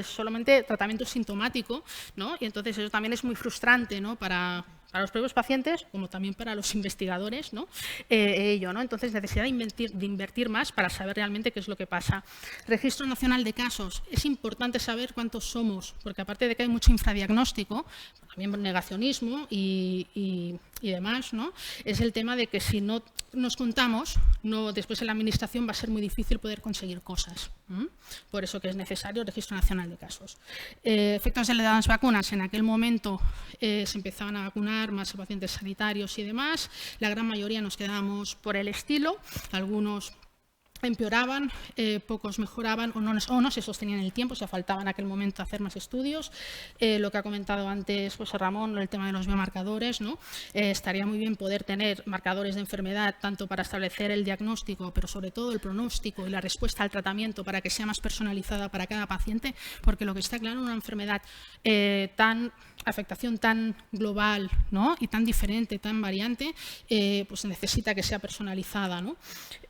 S4: solamente tratamiento sintomático, ¿no? Y entonces eso también es muy frustrante, ¿no?, para los propios pacientes como también para los investigadores, ¿no? Ello, ¿no? Entonces, necesidad de invertir más para saber realmente qué es lo que pasa. Registro Nacional de Casos. Es importante saber cuántos somos, porque aparte de que hay mucho infradiagnóstico, también negacionismo y demás, ¿no? Es el tema de que si no nos contamos, después en la Administración va a ser muy difícil poder conseguir cosas. Por eso que es necesario el Registro Nacional de Casos. Efectos de las vacunas. En aquel momento se empezaban a vacunar más a pacientes sanitarios y demás. La gran mayoría nos quedábamos por el estilo. Algunos empeoraban, pocos mejoraban o no se sostenían en el tiempo, o sea, faltaba en aquel momento hacer más estudios. Lo que ha comentado antes José Ramón, el tema de los biomarcadores, ¿no? Estaría muy bien poder tener marcadores de enfermedad tanto para establecer el diagnóstico, pero sobre todo el pronóstico y la respuesta al tratamiento para que sea más personalizada para cada paciente, porque lo que está claro, una enfermedad afectación tan global, ¿no? Y tan diferente, tan variante, pues necesita que sea personalizada, ¿no?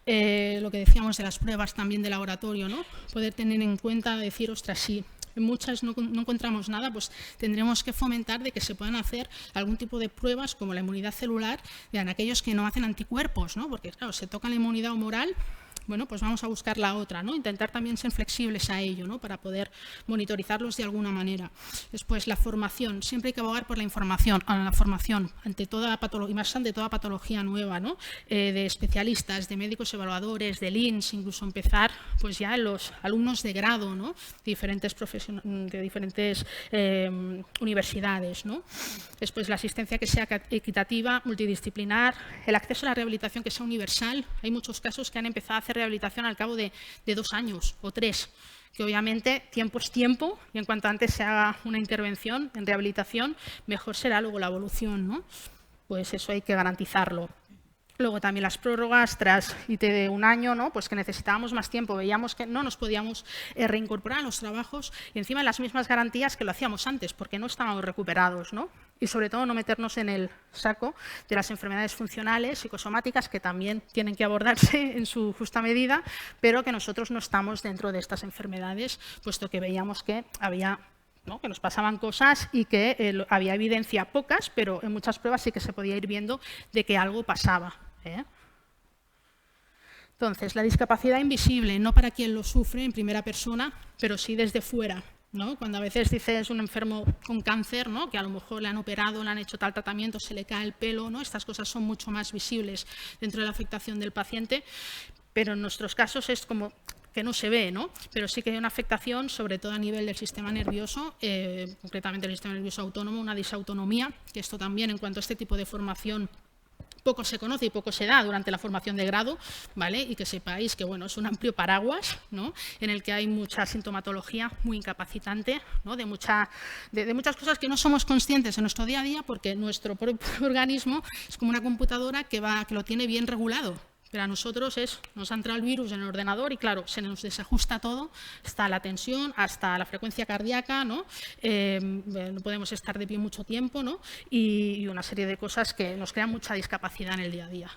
S4: Lo que decíamos de las pruebas también de laboratorio, ¿no? Poder tener en cuenta, decir, ostras, si en muchas no encontramos nada, pues tendremos que fomentar de que se puedan hacer algún tipo de pruebas como la inmunidad celular en aquellos que no hacen anticuerpos, ¿no? Porque claro, se toca la inmunidad humoral. Bueno, pues vamos a buscar la otra, ¿no? Intentar también ser flexibles a ello, ¿no? Para poder monitorizarlos de alguna manera. Después, la formación. Siempre hay que abogar por la información, la formación ante toda patología, y más ante toda patología nueva, ¿no? De especialistas, de médicos evaluadores, de LINS, incluso empezar, pues ya en los alumnos de grado, ¿no? De diferentes universidades, ¿no? Después, la asistencia que sea equitativa, multidisciplinar, el acceso a la rehabilitación que sea universal. Hay muchos casos que han empezado a hacer rehabilitación al cabo de 2 años o 3, que obviamente tiempo es tiempo y en cuanto antes se haga una intervención en rehabilitación, mejor será luego la evolución, ¿no? Pues eso hay que garantizarlo. Luego también las prórrogas tras IT de 1 año, ¿no? Pues que necesitábamos más tiempo, veíamos que no nos podíamos reincorporar a los trabajos y encima las mismas garantías que lo hacíamos antes, porque no estábamos recuperados, ¿no? Y sobre todo no meternos en el saco de las enfermedades funcionales, psicosomáticas, que también tienen que abordarse en su justa medida, pero que nosotros no estamos dentro de estas enfermedades, puesto que veíamos que había, ¿no? Que nos pasaban cosas y que había evidencia pocas, pero en muchas pruebas sí que se podía ir viendo de que algo pasaba. Entonces, la discapacidad invisible, no para quien lo sufre en primera persona, pero sí desde fuera, ¿no? Cuando a veces dices un enfermo con cáncer, ¿no? Que a lo mejor le han operado, le han hecho tal tratamiento, se le cae el pelo, ¿no? Estas cosas son mucho más visibles dentro de la afectación del paciente, pero en nuestros casos es como que no se ve, ¿no? Pero sí que hay una afectación, sobre todo a nivel del sistema nervioso, concretamente el sistema nervioso autónomo, una disautonomía, que esto también en cuanto a este tipo de formación poco se conoce y poco se da durante la formación de grado, ¿vale? Y que sepáis que bueno, es un amplio paraguas, ¿no? En el que hay mucha sintomatología muy incapacitante, ¿no? de muchas cosas que no somos conscientes en nuestro día a día porque nuestro propio organismo es como una computadora que lo tiene bien regulado. Pero a nosotros nos ha entrado el virus en el ordenador y claro, se nos desajusta todo, hasta la tensión, hasta la frecuencia cardíaca, ¿no? No podemos estar de pie mucho tiempo, ¿no? Y una serie de cosas que nos crean mucha discapacidad en el día a día.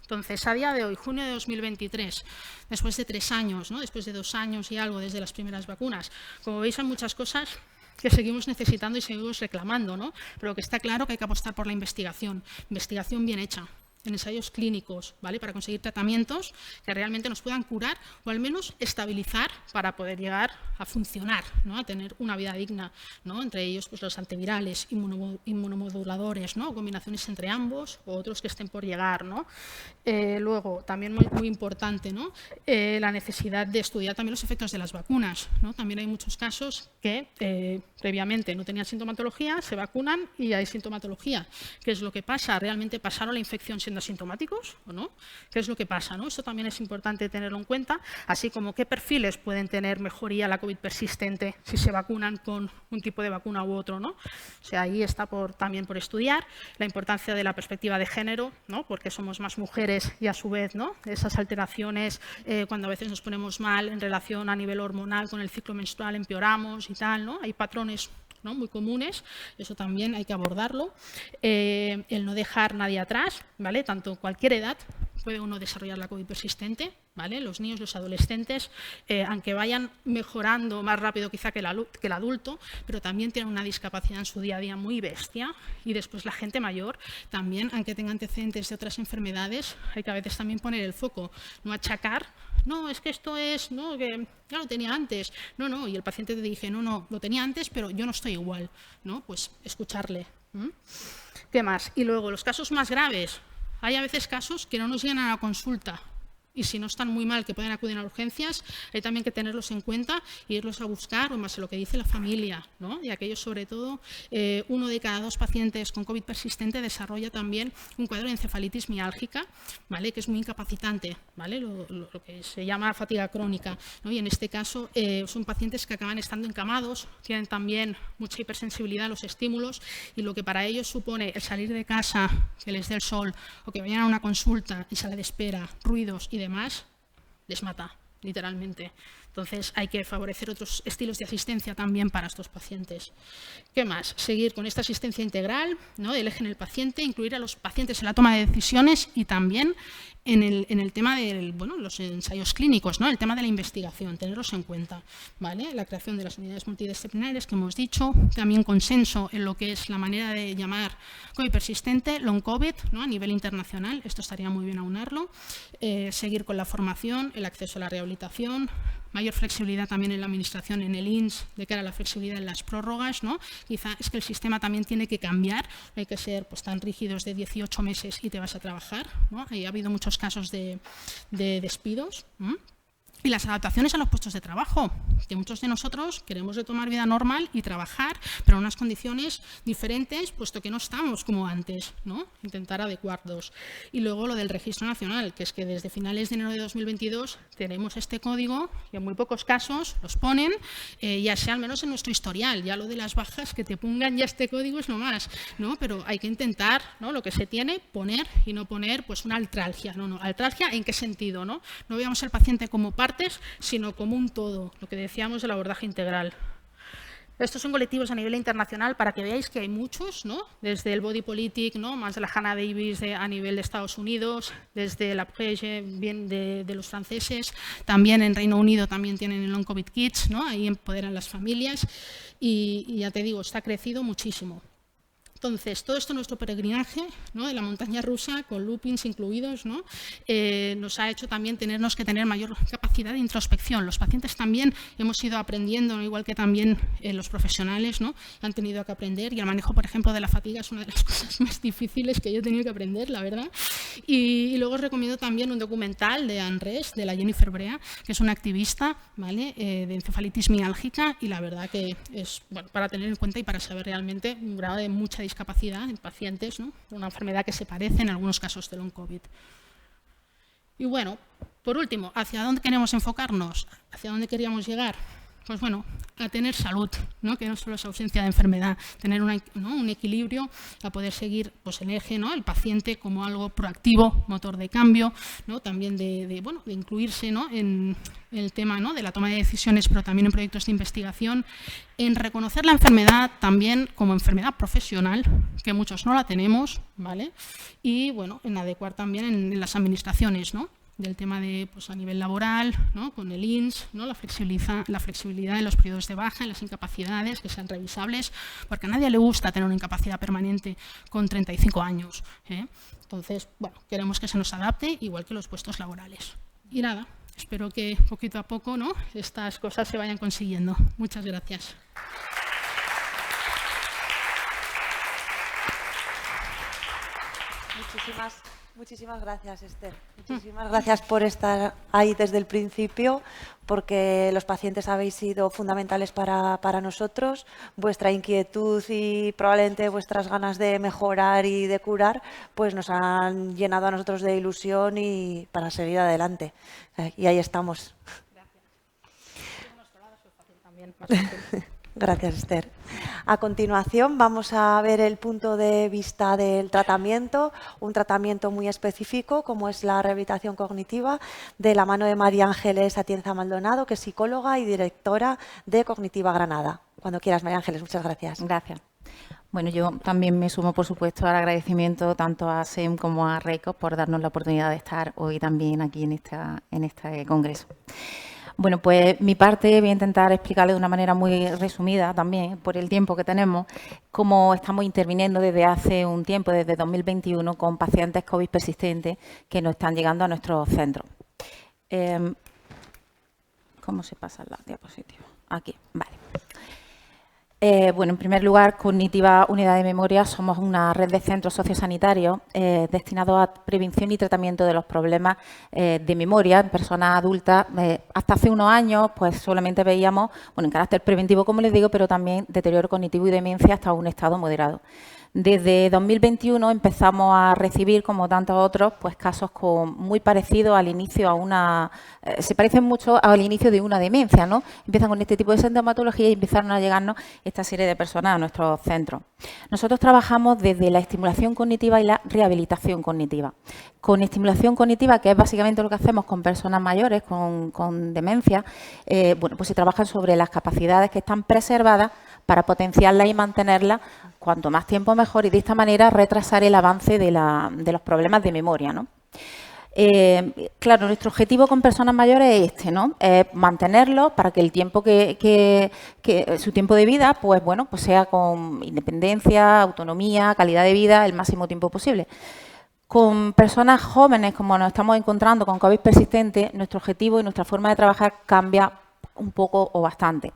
S4: Entonces, a día de hoy, junio de 2023, después de 3 años, ¿no? Después de 2 años y algo desde las primeras vacunas, como veis hay muchas cosas que seguimos necesitando y seguimos reclamando, ¿no? Pero que está claro que hay que apostar por la investigación bien hecha, en ensayos clínicos, ¿vale? Para conseguir tratamientos que realmente nos puedan curar o al menos estabilizar para poder llegar a funcionar, ¿no? A tener una vida digna, ¿no? Entre ellos pues, los antivirales, inmunomoduladores, ¿no? Combinaciones entre ambos o otros que estén por llegar, ¿no? Luego, también muy importante, ¿no? La necesidad de estudiar también los efectos de las vacunas, ¿no? También hay muchos casos que previamente no tenían sintomatología, se vacunan y hay sintomatología. ¿Qué es lo que pasa? ¿Realmente pasaron la infección siendo asintomáticos o no? ¿Qué es lo que pasa, ¿no? Esto también es importante tenerlo en cuenta, así como qué perfiles pueden tener mejoría la COVID persistente si se vacunan con un tipo de vacuna u otro, ¿no? O sea, ahí está también por estudiar la importancia de la perspectiva de género, ¿no? Porque somos más mujeres y a su vez, ¿no? Esas alteraciones cuando a veces nos ponemos mal en relación a nivel hormonal con el ciclo menstrual empeoramos y tal, ¿no? Hay patrones, ¿no? Muy comunes, eso también hay que abordarlo. El no dejar nadie atrás, ¿vale? Tanto cualquier edad puede uno desarrollar la COVID persistente, ¿vale? Los niños, los adolescentes, aunque vayan mejorando más rápido quizá que el adulto, pero también tienen una discapacidad en su día a día muy bestia. Y después la gente mayor también, aunque tenga antecedentes de otras enfermedades, hay que a veces también poner el foco, no achacar, no, es que esto es, no, que ya lo tenía antes, no, y el paciente te dice, no, lo tenía antes, pero yo no estoy igual, ¿no? Pues escucharle. ¿Qué más? Y luego, los casos más graves. Hay a veces casos que no nos llegan a la consulta y si no están muy mal, que pueden acudir a urgencias, hay también que tenerlos en cuenta e irlos a buscar, en base a lo que dice la familia, ¿no? Y aquellos, sobre todo, 1 de cada 2 pacientes con COVID persistente desarrolla también un cuadro de encefalitis miálgica, ¿vale? Que es muy incapacitante, ¿vale? Lo que se llama fatiga crónica, ¿no? Y en este caso son pacientes que acaban estando encamados, tienen también mucha hipersensibilidad a los estímulos y lo que para ellos supone el salir de casa, que les dé el sol o que vayan a una consulta y sala de espera, ruidos y demás, les mata, literalmente. Entonces hay que favorecer otros estilos de asistencia también para estos pacientes. ¿Qué más? Seguir con esta asistencia integral, ¿no? Del eje en el paciente, incluir a los pacientes en la toma de decisiones y también en el tema de los ensayos clínicos, ¿no? El tema de la investigación, tenerlos en cuenta, ¿vale? La creación de las unidades multidisciplinares que hemos dicho, también consenso en lo que es la manera de llamar COVID persistente, long COVID, ¿no? A nivel internacional, esto estaría muy bien aunarlo. Seguir con la formación, el acceso a la rehabilitación, mayor flexibilidad también en la administración, en el INS, de cara a la flexibilidad en las prórrogas, ¿no? Quizá es que el sistema también tiene que cambiar, no hay que ser pues, tan rígidos de 18 meses y te vas a trabajar, ¿no? Ha habido muchos casos de despidos. Y las adaptaciones a los puestos de trabajo, que muchos de nosotros queremos retomar vida normal y trabajar, pero en unas condiciones diferentes, puesto que no estamos como antes, ¿no? Intentar adecuarnos. Y luego lo del registro nacional, que es que desde finales de enero de 2022 tenemos este código y en muy pocos casos los ponen, ya sea al menos en nuestro historial, ya lo de las bajas, que te pongan ya este código es lo más, ¿no? Pero hay que intentar, ¿no? Lo que se tiene, poner y no poner pues una artralgia, no, artralgia ¿en qué sentido, no? No veamos al paciente como partes, sino como un todo, lo que decíamos del abordaje integral. Estos son colectivos a nivel internacional para que veáis que hay muchos, ¿no? Desde el Body Politic, ¿no? Más de la Hannah Davis a nivel de Estados Unidos, desde la Prege, bien de los franceses, también en Reino Unido también tienen el Long COVID Kids, ¿no? Ahí empoderan las familias y ya te digo, está crecido muchísimo. Entonces, todo esto nuestro peregrinaje, ¿no? De la montaña rusa, con loopings incluidos, ¿no? Nos ha hecho también tenernos que tener mayor capacidad de introspección. Los pacientes también hemos ido aprendiendo, ¿no? Igual que también los profesionales, ¿no? Han tenido que aprender y el manejo, por ejemplo, de la fatiga es una de las cosas más difíciles que yo he tenido que aprender, la verdad. Y luego os recomiendo también un documental de Anres, de la Jennifer Brea, que es una activista, ¿vale? De encefalitis miálgica y la verdad que es bueno, para tener en cuenta y para saber realmente un grado de mucha discapacidad en pacientes, ¿no? Una enfermedad que se parece en algunos casos de long COVID. Y bueno, por último, ¿hacia dónde queremos enfocarnos? ¿Hacia dónde queríamos llegar? Pues bueno, a tener salud, ¿no? Que no solo es ausencia de enfermedad, tener un equilibrio, a poder seguir pues, el eje, ¿no? El paciente como algo proactivo, motor de cambio, ¿no? También de incluirse, ¿no? En el tema, ¿no? De la toma de decisiones, pero también en proyectos de investigación, en reconocer la enfermedad también como enfermedad profesional, que muchos no la tenemos, ¿vale? Y bueno, en adecuar también en las administraciones, ¿no? Del tema de pues, a nivel laboral, ¿no? Con el INS, ¿no? La flexibilidad en los periodos de baja, en las incapacidades, que sean revisables, porque a nadie le gusta tener una incapacidad permanente con 35 años. Entonces, bueno, queremos que se nos adapte, igual que los puestos laborales. Y nada, espero que poquito a poco, ¿no? Estas cosas se vayan consiguiendo. Muchas gracias.
S3: Muchísimas gracias, Esther. Muchísimas gracias por estar ahí desde el principio, porque los pacientes habéis sido fundamentales para nosotros. Vuestra inquietud y probablemente vuestras ganas de mejorar y de curar, pues nos han llenado a nosotros de ilusión y para seguir adelante. Y ahí estamos. Gracias. Gracias, Esther. A continuación vamos a ver el punto de vista del tratamiento, un tratamiento muy específico como es la rehabilitación cognitiva, de la mano de María Ángeles Atienza Maldonado, que es psicóloga y directora de Cognitiva Granada. Cuando quieras, María Ángeles, muchas gracias.
S5: Gracias. Bueno, yo también me sumo, por supuesto, al agradecimiento tanto a SEM como a RECOS por darnos la oportunidad de estar hoy también aquí en este congreso. Bueno, pues mi parte voy a intentar explicarle de una manera muy resumida también, por el tiempo que tenemos, cómo estamos interviniendo desde hace un tiempo, desde 2021, con pacientes COVID persistentes que nos están llegando a nuestros centros. ¿Cómo se pasa la diapositiva? Aquí, vale. Bueno, en primer lugar, Cognitiva Unidad de Memoria somos una red de centros sociosanitarios destinados a prevención y tratamiento de los problemas de memoria en personas adultas. Hasta hace unos años, pues solamente veíamos, bueno, en carácter preventivo, como les digo, pero también deterioro cognitivo y demencia hasta un estado moderado. Desde 2021 empezamos a recibir, como tantos otros, pues casos muy parecidos al inicio a una... se parecen mucho al inicio de una demencia, ¿no? Empiezan con este tipo de sintomatología y empezaron a llegarnos esta serie de personas a nuestros centros. Nosotros trabajamos desde la estimulación cognitiva y la rehabilitación cognitiva. Con estimulación cognitiva, que es básicamente lo que hacemos con personas mayores con demencia, bueno, pues se trabaja sobre las capacidades que están preservadas para potenciarlas y mantenerlas cuanto más tiempo mejor y de esta manera retrasar el avance de los problemas de memoria, ¿no? Claro, nuestro objetivo con personas mayores es este, ¿no? Mantenerlos para que el tiempo su tiempo de vida, pues bueno, pues sea con independencia, autonomía, calidad de vida, el máximo tiempo posible. Con personas jóvenes, como nos estamos encontrando con COVID persistente, nuestro objetivo y nuestra forma de trabajar cambia un poco o bastante.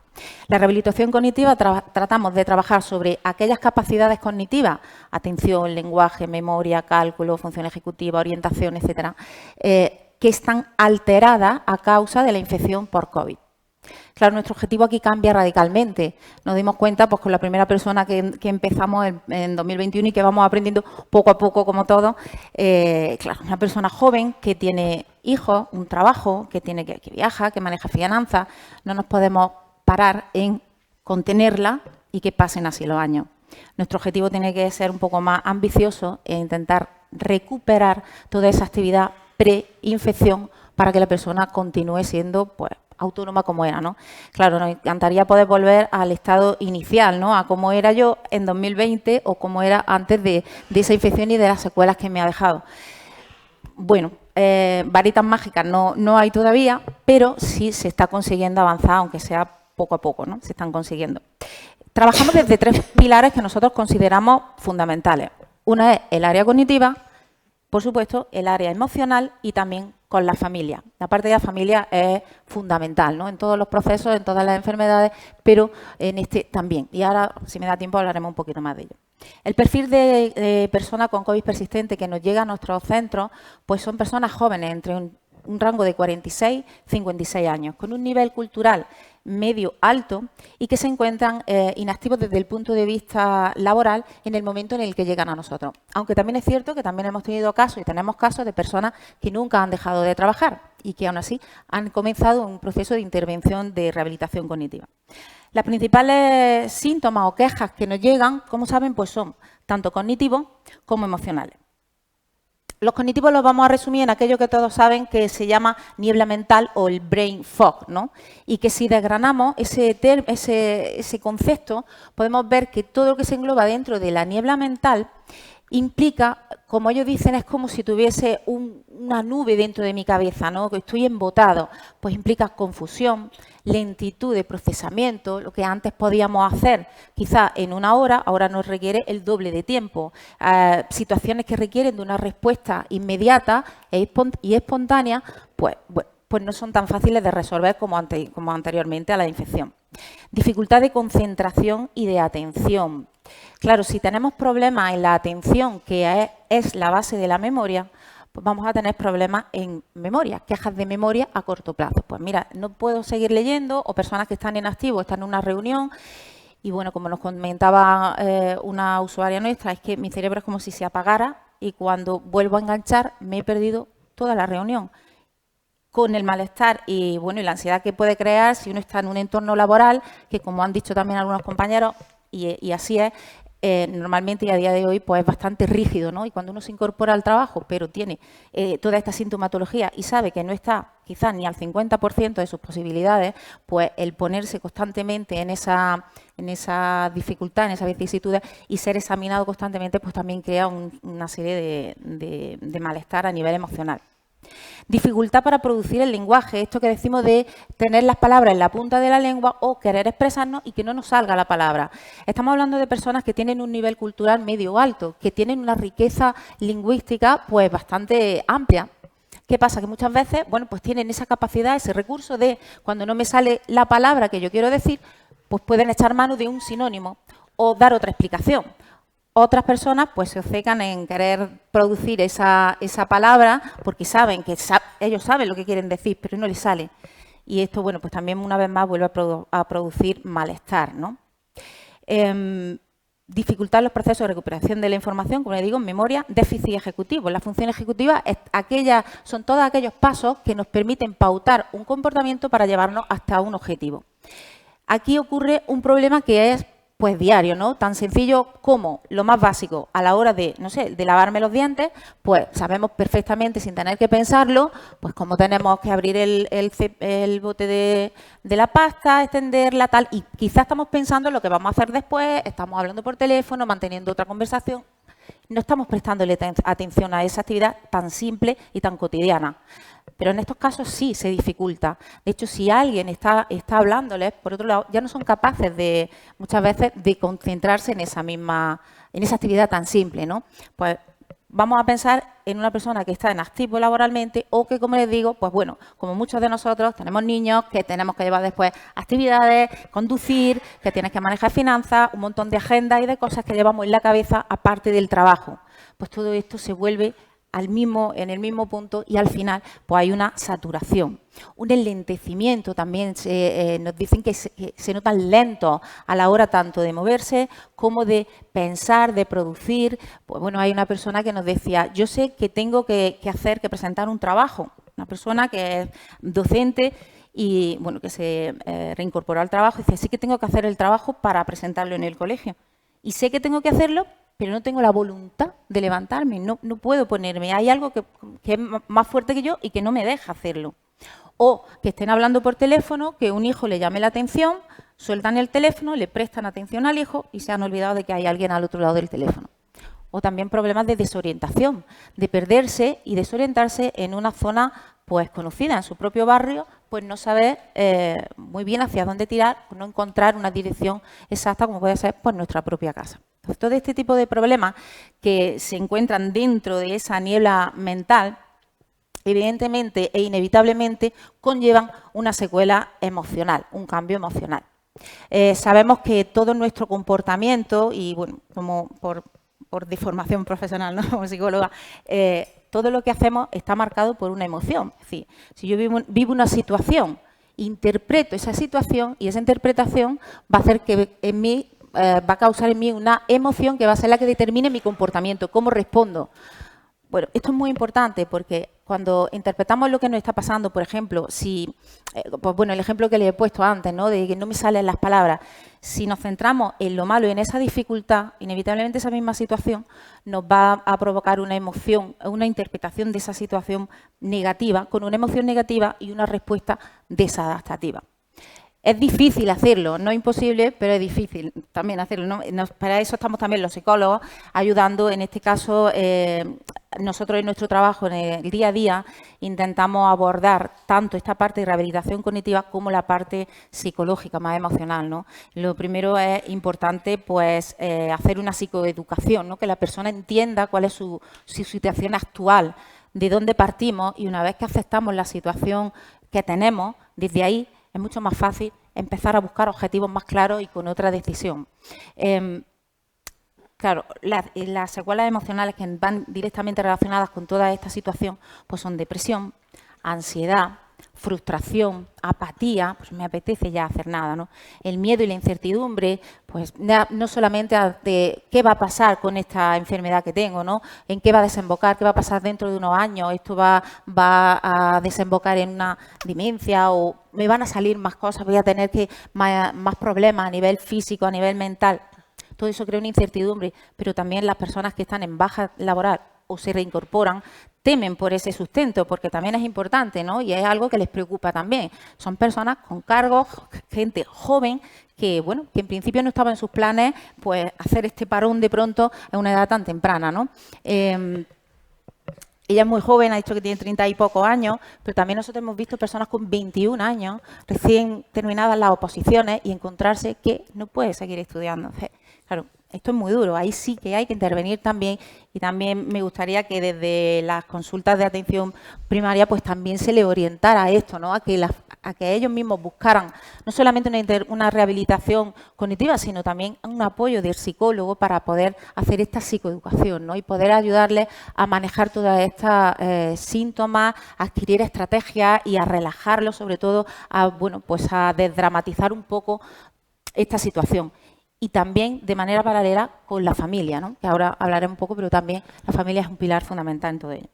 S5: La rehabilitación cognitiva tratamos de trabajar sobre aquellas capacidades cognitivas, atención, lenguaje, memoria, cálculo, función ejecutiva, orientación, etcétera, que están alteradas a causa de la infección por COVID. Claro, nuestro objetivo aquí cambia radicalmente. Nos dimos cuenta pues, con la primera persona que empezamos en 2021 y que vamos aprendiendo poco a poco, como todo. Claro, una persona joven que tiene hijos, un trabajo, que viaja, que maneja finanzas. No nos podemos parar en contenerla y que pasen así los años. Nuestro objetivo tiene que ser un poco más ambicioso e intentar recuperar toda esa actividad pre-infección para que la persona continúe siendo, pues, autónoma como era, ¿no? Claro, nos encantaría poder volver al estado inicial, ¿no? A cómo era yo en 2020 o cómo era antes de esa infección y de las secuelas que me ha dejado. Bueno, varitas mágicas no hay todavía, pero sí se está consiguiendo avanzar, aunque sea poco a poco, ¿no? Se están consiguiendo. Trabajamos desde 3 pilares que nosotros consideramos fundamentales. Una es el área cognitiva, por supuesto, el área emocional y también con la familia. La parte de la familia es fundamental, ¿no? En todos los procesos, en todas las enfermedades, pero en este también. Y ahora, si me da tiempo, hablaremos un poquito más de ello. El perfil de persona con COVID persistente que nos llega a nuestros centros, pues son personas jóvenes, entre un rango de 46 y 56 años, con un nivel cultural medio alto y que se encuentran inactivos desde el punto de vista laboral en el momento en el que llegan a nosotros. Aunque también es cierto que también hemos tenido casos y tenemos casos de personas que nunca han dejado de trabajar y que aún así han comenzado un proceso de intervención de rehabilitación cognitiva. Las principales síntomas o quejas que nos llegan, como saben, pues son tanto cognitivos como emocionales. Los cognitivos los vamos a resumir en aquello que todos saben que se llama niebla mental o el brain fog, ¿no? Y que si desgranamos ese concepto, podemos ver que todo lo que se engloba dentro de la niebla mental implica, como ellos dicen, es como si tuviese una nube dentro de mi cabeza, ¿no? Que estoy embotado. Pues implica confusión, lentitud de procesamiento, lo que antes podíamos hacer quizá en una hora, ahora nos requiere el doble de tiempo. Situaciones que requieren de una respuesta inmediata y espontánea, pues no son tan fáciles de resolver como anteriormente a la infección. Dificultad de concentración y de atención. Claro, si tenemos problemas en la atención, que es la base de la memoria, pues vamos a tener problemas en memoria, quejas de memoria a corto plazo. Pues mira, no puedo seguir leyendo, o personas que están en activo, están en una reunión, y bueno, como nos comentaba una usuaria nuestra, es que mi cerebro es como si se apagara y cuando vuelvo a enganchar me he perdido toda la reunión. Con el malestar y la ansiedad que puede crear si uno está en un entorno laboral, que como han dicho también algunos compañeros, y así es, normalmente y a día de hoy pues es bastante rígido, ¿no? Y cuando uno se incorpora al trabajo, pero tiene toda esta sintomatología y sabe que no está quizás ni al 50% de sus posibilidades, pues el ponerse constantemente en esa dificultad, en esas vicisitudes y ser examinado constantemente, pues también crea una serie de malestar a nivel emocional. Dificultad para producir el lenguaje, esto que decimos de tener las palabras en la punta de la lengua o querer expresarnos y que no nos salga la palabra. Estamos hablando de personas que tienen un nivel cultural medio o alto, que tienen una riqueza lingüística pues bastante amplia. ¿Qué pasa? Que muchas veces, bueno, pues tienen esa capacidad, ese recurso de, cuando no me sale la palabra que yo quiero decir, pues pueden echar mano de un sinónimo o dar otra explicación. Otras personas pues se obcecan en querer producir esa palabra porque saben que ellos saben lo que quieren decir, pero no les sale. Y esto, bueno, pues también una vez más vuelve a producir malestar, ¿no? Dificultar los procesos de recuperación de la información, como les digo, en memoria, déficit ejecutivo. La función ejecutiva son todos aquellos pasos que nos permiten pautar un comportamiento para llevarnos hasta un objetivo. Aquí ocurre un problema que es pues diario, ¿no? Tan sencillo como lo más básico, a la hora de, no sé, de lavarme los dientes, pues sabemos perfectamente, sin tener que pensarlo, pues cómo tenemos que abrir el bote de la pasta, extenderla, tal, y quizás estamos pensando en lo que vamos a hacer después, estamos hablando por teléfono, manteniendo otra conversación, no estamos prestándole atención a esa actividad tan simple y tan cotidiana. Pero en estos casos sí se dificulta. De hecho, si alguien está hablándoles, por otro lado, ya no son capaces muchas veces de concentrarse en esa actividad tan simple, ¿no? Pues vamos a pensar en una persona que está en activo laboralmente o que, como les digo, pues bueno, como muchos de nosotros tenemos niños que tenemos que llevar después actividades, conducir, que tienes que manejar finanzas, un montón de agendas y de cosas que llevamos en la cabeza aparte del trabajo. Pues todo esto se vuelve en el mismo punto y al final pues hay una saturación. Un enlentecimiento también, nos dicen que se notan lentos a la hora tanto de moverse como de pensar, de producir. Pues bueno, hay una persona que nos decía, yo sé que tengo que presentar un trabajo, una persona que es docente y bueno, que se reincorporó al trabajo y dice, sí que tengo que hacer el trabajo para presentarlo en el colegio. Y sé que tengo que hacerlo, pero no tengo la voluntad de levantarme, no puedo ponerme. Hay algo que es más fuerte que yo y que no me deja hacerlo. O que estén hablando por teléfono, que un hijo le llame la atención, sueltan el teléfono, le prestan atención al hijo y se han olvidado de que hay alguien al otro lado del teléfono. O también problemas de desorientación, de perderse y desorientarse en una zona pues conocida, en su propio barrio, pues no saber muy bien hacia dónde tirar, no encontrar una dirección exacta como puede ser pues nuestra propia casa. Entonces, todo este tipo de problemas que se encuentran dentro de esa niebla mental, evidentemente e inevitablemente conllevan una secuela emocional, un cambio emocional. Sabemos que todo nuestro comportamiento, y bueno, como por deformación profesional, ¿no? Como psicóloga, todo lo que hacemos está marcado por una emoción. Es decir, si yo vivo una situación, interpreto esa situación y esa interpretación va a hacer que en mí va a causar en mí una emoción que va a ser la que determine mi comportamiento, cómo respondo. Bueno, esto es muy importante porque cuando interpretamos lo que nos está pasando, por ejemplo, pues bueno, el ejemplo que le he puesto antes, ¿no? De que no me salen las palabras, si nos centramos en lo malo y en esa dificultad, inevitablemente esa misma situación nos va a provocar una emoción, una interpretación de esa situación negativa, con una emoción negativa y una respuesta desadaptativa. Es difícil hacerlo, no imposible, pero es difícil también hacerlo, ¿no? Para eso estamos también los psicólogos ayudando. En este caso, nosotros en nuestro trabajo, en el día a día, intentamos abordar tanto esta parte de rehabilitación cognitiva como la parte psicológica, más emocional, ¿no? Lo primero es importante pues, hacer una psicoeducación, ¿no? Que la persona entienda cuál es su situación actual, de dónde partimos, y una vez que aceptamos la situación que tenemos, desde ahí es mucho más fácil empezar a buscar objetivos más claros y con otra decisión. Claro, las secuelas emocionales que van directamente relacionadas con toda esta situación pues son depresión, ansiedad, frustración, apatía, pues me apetece ya hacer nada, ¿no? El miedo y la incertidumbre, pues no solamente de qué va a pasar con esta enfermedad que tengo, ¿no? En qué va a desembocar, qué va a pasar dentro de unos años, esto va a desembocar en una demencia o me van a salir más cosas, voy a tener más problemas a nivel físico, a nivel mental. todo eso crea una incertidumbre, pero también las personas que están en baja laboral o se reincorporan temen por ese sustento, porque también es importante, ¿no? Y es algo que les preocupa también. Son personas con cargos, gente joven, que, bueno, que en principio no estaba en sus planes, pues, hacer este parón de pronto a una edad tan temprana, ¿no? Ella es muy joven, ha dicho que tiene 30 y pocos años, pero también nosotros hemos visto personas con 21 años, recién terminadas las oposiciones, y encontrarse que no puede seguir estudiando. Entonces, claro, esto es muy duro, ahí sí que hay que intervenir también, y también me gustaría que desde las consultas de atención primaria pues también se le orientara a esto, ¿no? A que ellos mismos buscaran no solamente una rehabilitación cognitiva, sino también un apoyo del psicólogo para poder hacer esta psicoeducación, ¿no? Y poder ayudarles a manejar todas estas síntomas, a adquirir estrategias y a relajarlos, sobre todo a, bueno, pues a desdramatizar un poco esta situación. Y también de manera paralela con la familia, ¿no? Que ahora hablaré un poco, pero también la familia es un pilar fundamental en todo ello.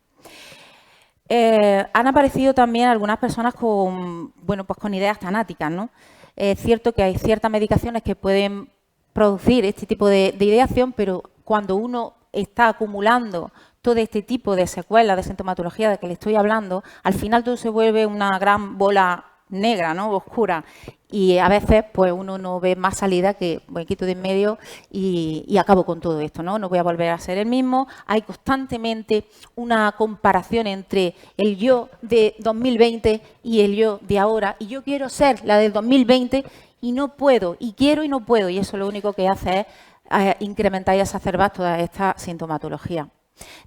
S5: Han aparecido también algunas personas con, bueno, pues con ideas tanáticas, ¿no? Es cierto que hay ciertas medicaciones que pueden producir este tipo de ideación, pero cuando uno está acumulando todo este tipo de secuelas, de sintomatología de que le estoy hablando, al final todo se vuelve una gran bola negra, ¿no? Oscura, y a veces pues uno no ve más salida que me quito de en medio y acabo con todo esto, ¿no? No voy a volver a ser el mismo. Hay constantemente una comparación entre el yo de 2020 y el yo de ahora, y yo quiero ser la del 2020 y no puedo, y quiero y no puedo, y eso lo único que hace es incrementar y exacerbar toda esta sintomatología.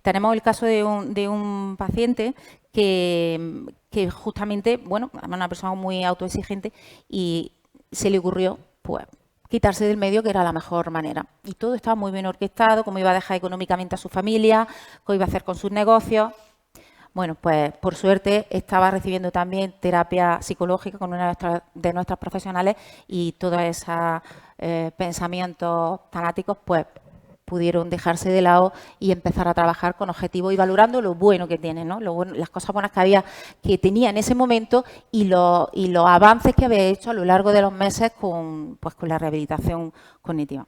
S5: Tenemos el caso de un paciente que justamente, bueno, una persona muy autoexigente, y se le ocurrió, pues, quitarse del medio, que era la mejor manera. Y todo estaba muy bien orquestado, cómo iba a dejar económicamente a su familia, qué iba a hacer con sus negocios. Bueno, pues por suerte estaba recibiendo también terapia psicológica con una de nuestras profesionales, y todos esos pensamientos fanáticos, pues, pudieron dejarse de lado y empezar a trabajar con objetivos y valorando lo bueno que tiene, ¿no? Las cosas buenas que tenía en ese momento, y los avances que había hecho a lo largo de los meses con la rehabilitación cognitiva.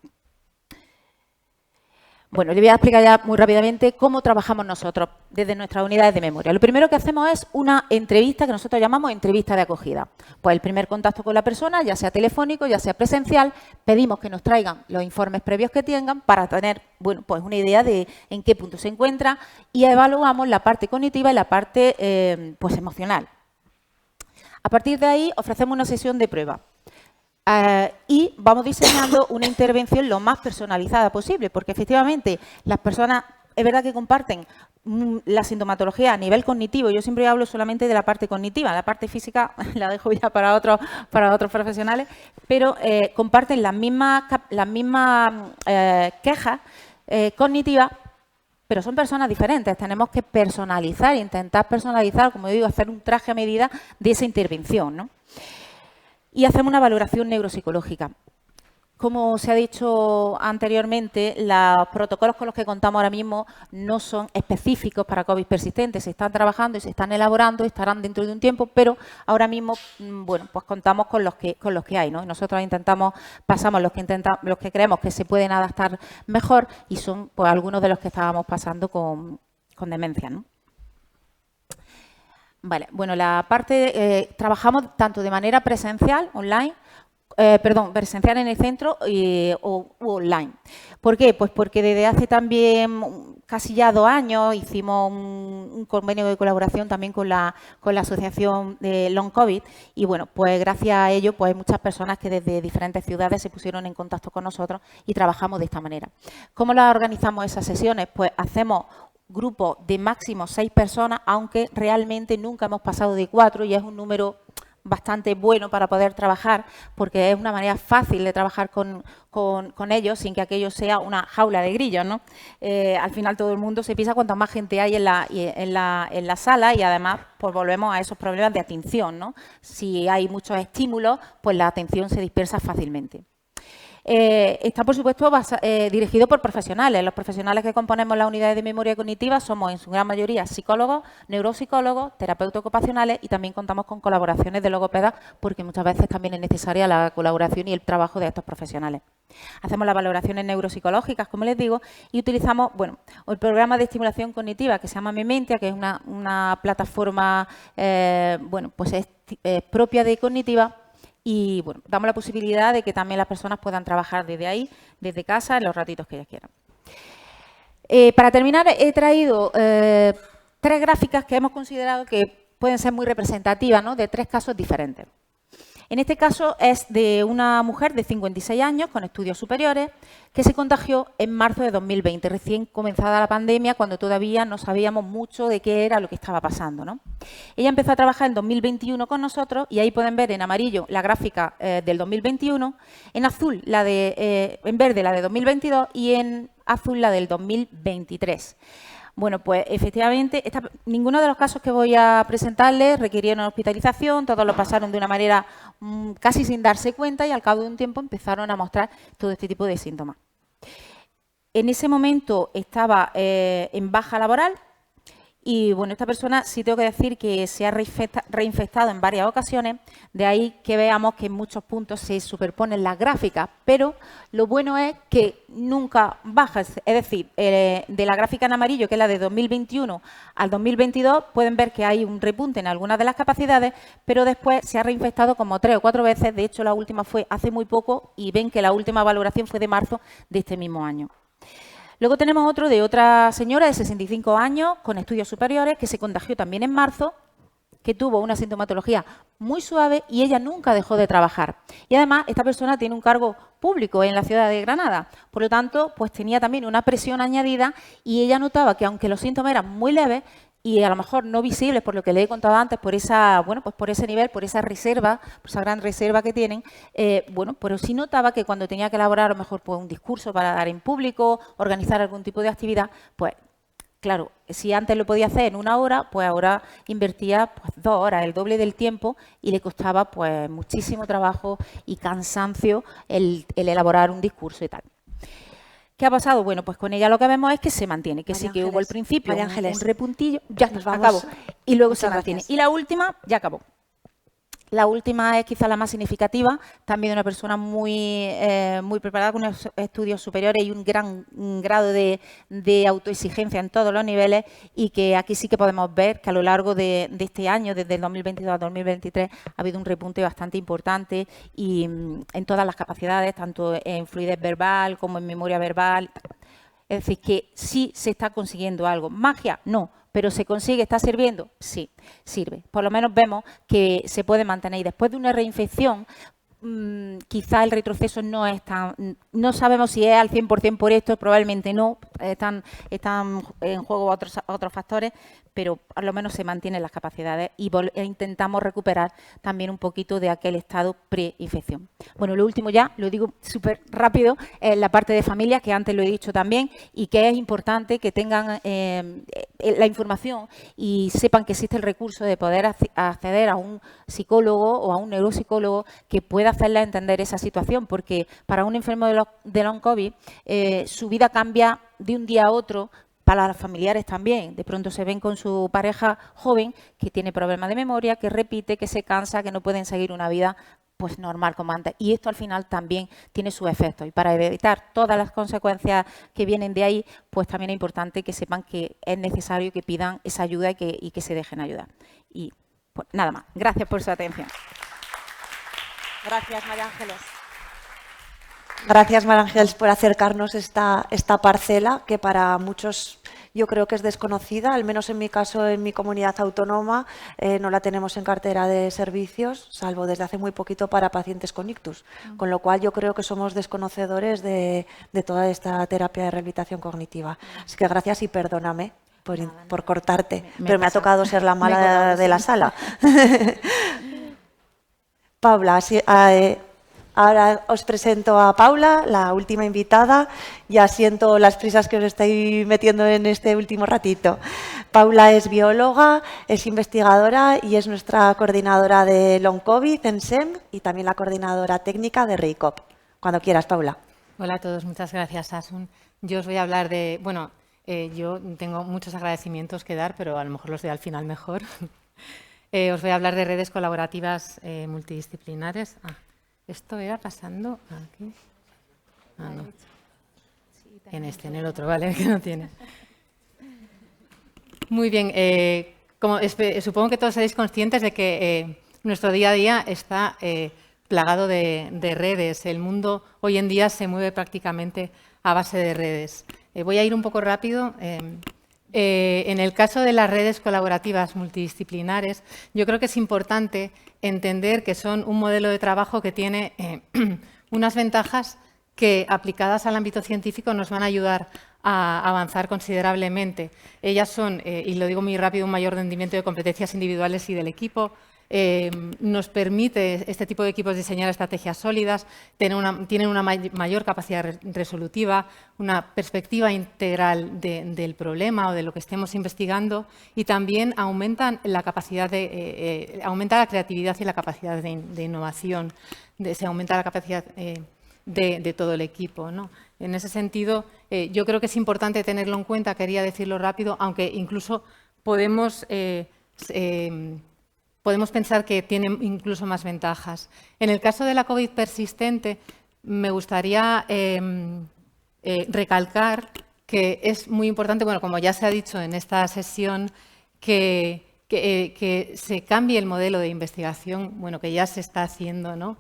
S5: Bueno, le voy a explicar ya muy rápidamente cómo trabajamos nosotros desde nuestras unidades de memoria. Lo primero que hacemos es una entrevista que nosotros llamamos entrevista de acogida. Pues el primer contacto con la persona, ya sea telefónico, ya sea presencial, pedimos que nos traigan los informes previos que tengan para tener, bueno, pues una idea de en qué punto se encuentra, y evaluamos la parte cognitiva y la parte pues emocional. A partir de ahí ofrecemos una sesión de prueba. Y vamos diseñando una intervención lo más personalizada posible, porque efectivamente las personas, es verdad que comparten la sintomatología a nivel cognitivo. Yo siempre hablo solamente de la parte cognitiva, la parte física la dejo ya para otros profesionales, pero comparten las mismas quejas cognitivas, pero son personas diferentes. Tenemos que personalizar, intentar personalizar, como digo, hacer un traje a medida de esa intervención, ¿no? Y hacemos una valoración neuropsicológica. Como se ha dicho anteriormente, los protocolos con los que contamos ahora mismo no son específicos para COVID persistente. Se están trabajando y se están elaborando, estarán dentro de un tiempo, pero ahora mismo, bueno, pues contamos con los que hay, ¿no? Y nosotros pasamos los que creemos que se pueden adaptar mejor, y son pues algunos de los que estábamos pasando con demencia, ¿no? Vale, bueno, la parte trabajamos tanto de manera presencial, online, presencial en el centro u online. ¿Por qué? Pues porque desde hace también casi ya 2 años hicimos un convenio de colaboración también con la asociación de Long COVID, y bueno, pues gracias a ello pues hay muchas personas que desde diferentes ciudades se pusieron en contacto con nosotros y trabajamos de esta manera. ¿Cómo las organizamos esas sesiones? Pues hacemos grupos de máximo 6 personas, aunque realmente nunca hemos pasado de 4, y es un número bastante bueno para poder trabajar, porque es una manera fácil de trabajar con ellos sin que aquello sea una jaula de grillos, ¿no? Al final todo el mundo se piensa cuanta más gente hay en la sala, y además pues volvemos a esos problemas de atención, ¿no? Si hay muchos estímulos, pues la atención se dispersa fácilmente. Está, por supuesto, dirigido por profesionales. Los profesionales que componemos las unidades de memoria cognitiva somos, en su gran mayoría, psicólogos, neuropsicólogos, terapeutas ocupacionales y también contamos con colaboraciones de logopedas porque muchas veces también es necesaria la colaboración y el trabajo de estos profesionales. Hacemos las valoraciones neuropsicológicas, como les digo, y utilizamos el programa de estimulación cognitiva que se llama Mementia, que es una plataforma propia de cognitiva. Y damos la posibilidad de que también las personas puedan trabajar desde ahí, desde casa, en los ratitos que ellas quieran. Para terminar, he traído 3 gráficas que hemos considerado que pueden ser muy representativas, ¿no?, de 3 casos diferentes. En este caso es de una mujer de 56 años con estudios superiores que se contagió en marzo de 2020, recién comenzada la pandemia, cuando todavía no sabíamos mucho de qué era lo que estaba pasando, ¿no? Ella empezó a trabajar en 2021 con nosotros y ahí pueden ver en amarillo la gráfica del 2021, en azul en verde la de 2022 y en azul la del 2023. Bueno, pues efectivamente, ninguno de los casos que voy a presentarles requirieron hospitalización, todos lo pasaron de una manera casi sin darse cuenta y al cabo de un tiempo empezaron a mostrar todo este tipo de síntomas. En ese momento estaba en baja laboral y, esta persona sí tengo que decir que se ha reinfectado en varias ocasiones, de ahí que veamos que en muchos puntos se superponen las gráficas, pero lo bueno es que nunca baja, es decir, de la gráfica en amarillo, que es la de 2021 al 2022, pueden ver que hay un repunte en algunas de las capacidades, pero después se ha reinfectado como 3 o 4 veces, de hecho la última fue hace muy poco y ven que la última valoración fue de marzo de este mismo año. Luego tenemos otro de otra señora de 65 años con estudios superiores que se contagió también en marzo, que tuvo una sintomatología muy suave y ella nunca dejó de trabajar. Y además esta persona tiene un cargo público en la ciudad de Granada, por lo tanto pues tenía también una presión añadida y ella notaba que aunque los síntomas eran muy leves y a lo mejor no visibles por lo que le he contado antes, por por ese nivel, por esa reserva, por esa gran reserva que tienen, pero sí notaba que cuando tenía que elaborar a lo mejor un discurso para dar en público, organizar algún tipo de actividad, pues claro, si antes lo podía hacer en 1 hora, pues ahora invertía 2 horas, el doble del tiempo y le costaba muchísimo trabajo y cansancio el elaborar un discurso y tal. ¿Qué ha pasado? Bueno, pues con ella lo que vemos es que se mantiene, que sí que hubo al principio un repuntillo, ya nos acabó, y luego se mantiene. Y la última, ya acabó. La última es quizá la más significativa, también de una persona muy preparada con unos estudios superiores y un gran grado de autoexigencia en todos los niveles y que aquí sí que podemos ver que a lo largo de este año, desde el 2022 al 2023, ha habido un repunte bastante importante y en todas las capacidades, tanto en fluidez verbal como en memoria verbal. Es decir, que sí se está consiguiendo algo. ¿Magia? No. ¿Pero se consigue? ¿Está sirviendo? Sí, sirve. Por lo menos vemos que se puede mantener. Y después de una reinfección, quizá el retroceso no es tan... No sabemos si es al 100% por esto, probablemente no. Están en juego otros factores, pero por lo menos se mantienen las capacidades y intentamos recuperar también un poquito de aquel estado pre-infección. Bueno, lo último ya, lo digo súper rápido, es la parte de familia, que antes lo he dicho también, y que es importante que tengan la información y sepan que existe el recurso de poder acceder a un psicólogo o a un neuropsicólogo que pueda hacerle entender esa situación, porque para un enfermo de long COVID su vida cambia de un día a otro. Para los familiares también, de pronto se ven con su pareja joven que tiene problemas de memoria, que repite, que se cansa, que no pueden seguir una vida normal como antes. Y esto al final también tiene sus efectos. Y para evitar todas las consecuencias que vienen de ahí, pues también es importante que sepan que es necesario que pidan esa ayuda y que se dejen ayudar. Y pues nada más. Gracias por su atención.
S3: Gracias, María Ángeles. Gracias, María Ángeles, por acercarnos esta parcela que para muchos yo creo que es desconocida, al menos en mi caso, en mi comunidad autónoma, no la tenemos en cartera de servicios, salvo desde hace muy poquito para pacientes con ictus, con lo cual yo creo que somos desconocedores de toda esta terapia de rehabilitación cognitiva. Así que gracias y perdóname por cortarte, pero me ha tocado ser la mala de la sala. Paula, ahora os presento a Paula, la última invitada. Ya siento las prisas que os estoy metiendo en este último ratito. Paula es bióloga, es investigadora y es nuestra coordinadora de Long COVID en SEM y también la coordinadora técnica de REICOP. Cuando quieras, Paula.
S6: Hola a todos, muchas gracias, Asun. Yo os voy a hablar de, bueno, yo tengo muchos agradecimientos que dar, pero a lo mejor los doy al final mejor. Os voy a hablar de redes colaborativas multidisciplinares. ¿Esto era pasando aquí? No. En el otro, vale, que no tiene. Muy bien, supongo que todos seréis conscientes de que nuestro día a día está plagado de redes. El mundo hoy en día se mueve prácticamente a base de redes. Voy a ir un poco rápido. En el caso de las redes colaborativas multidisciplinares, yo creo que es importante entender que son un modelo de trabajo que tiene unas ventajas que, aplicadas al ámbito científico, nos van a ayudar a avanzar considerablemente. Ellas son, y lo digo muy rápido, un mayor rendimiento de competencias individuales y del equipo. Nos permite este tipo de equipos diseñar estrategias sólidas, tienen una mayor capacidad resolutiva, una perspectiva integral del problema o de lo que estemos investigando, y también aumentan la capacidad aumenta la creatividad y la capacidad de innovación, se aumenta la capacidad de todo el equipo, ¿no? En ese sentido, yo creo que es importante tenerlo en cuenta, quería decirlo rápido, aunque incluso podemos pensar que tiene incluso más ventajas. En el caso de la COVID persistente, me gustaría recalcar que es muy importante, bueno, como ya se ha dicho en esta sesión, que se cambie el modelo de investigación, bueno, que ya se está haciendo, ¿no?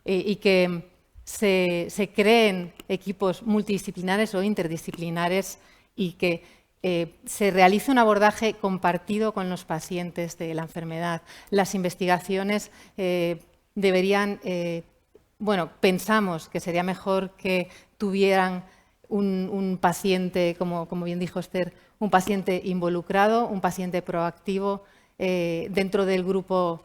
S6: Y que se creen equipos multidisciplinares o interdisciplinares y que se realice un abordaje compartido con los pacientes de la enfermedad. Las investigaciones deberían, bueno, pensamos que sería mejor que tuvieran un paciente, como bien dijo Esther, un paciente involucrado, un paciente proactivo dentro del grupo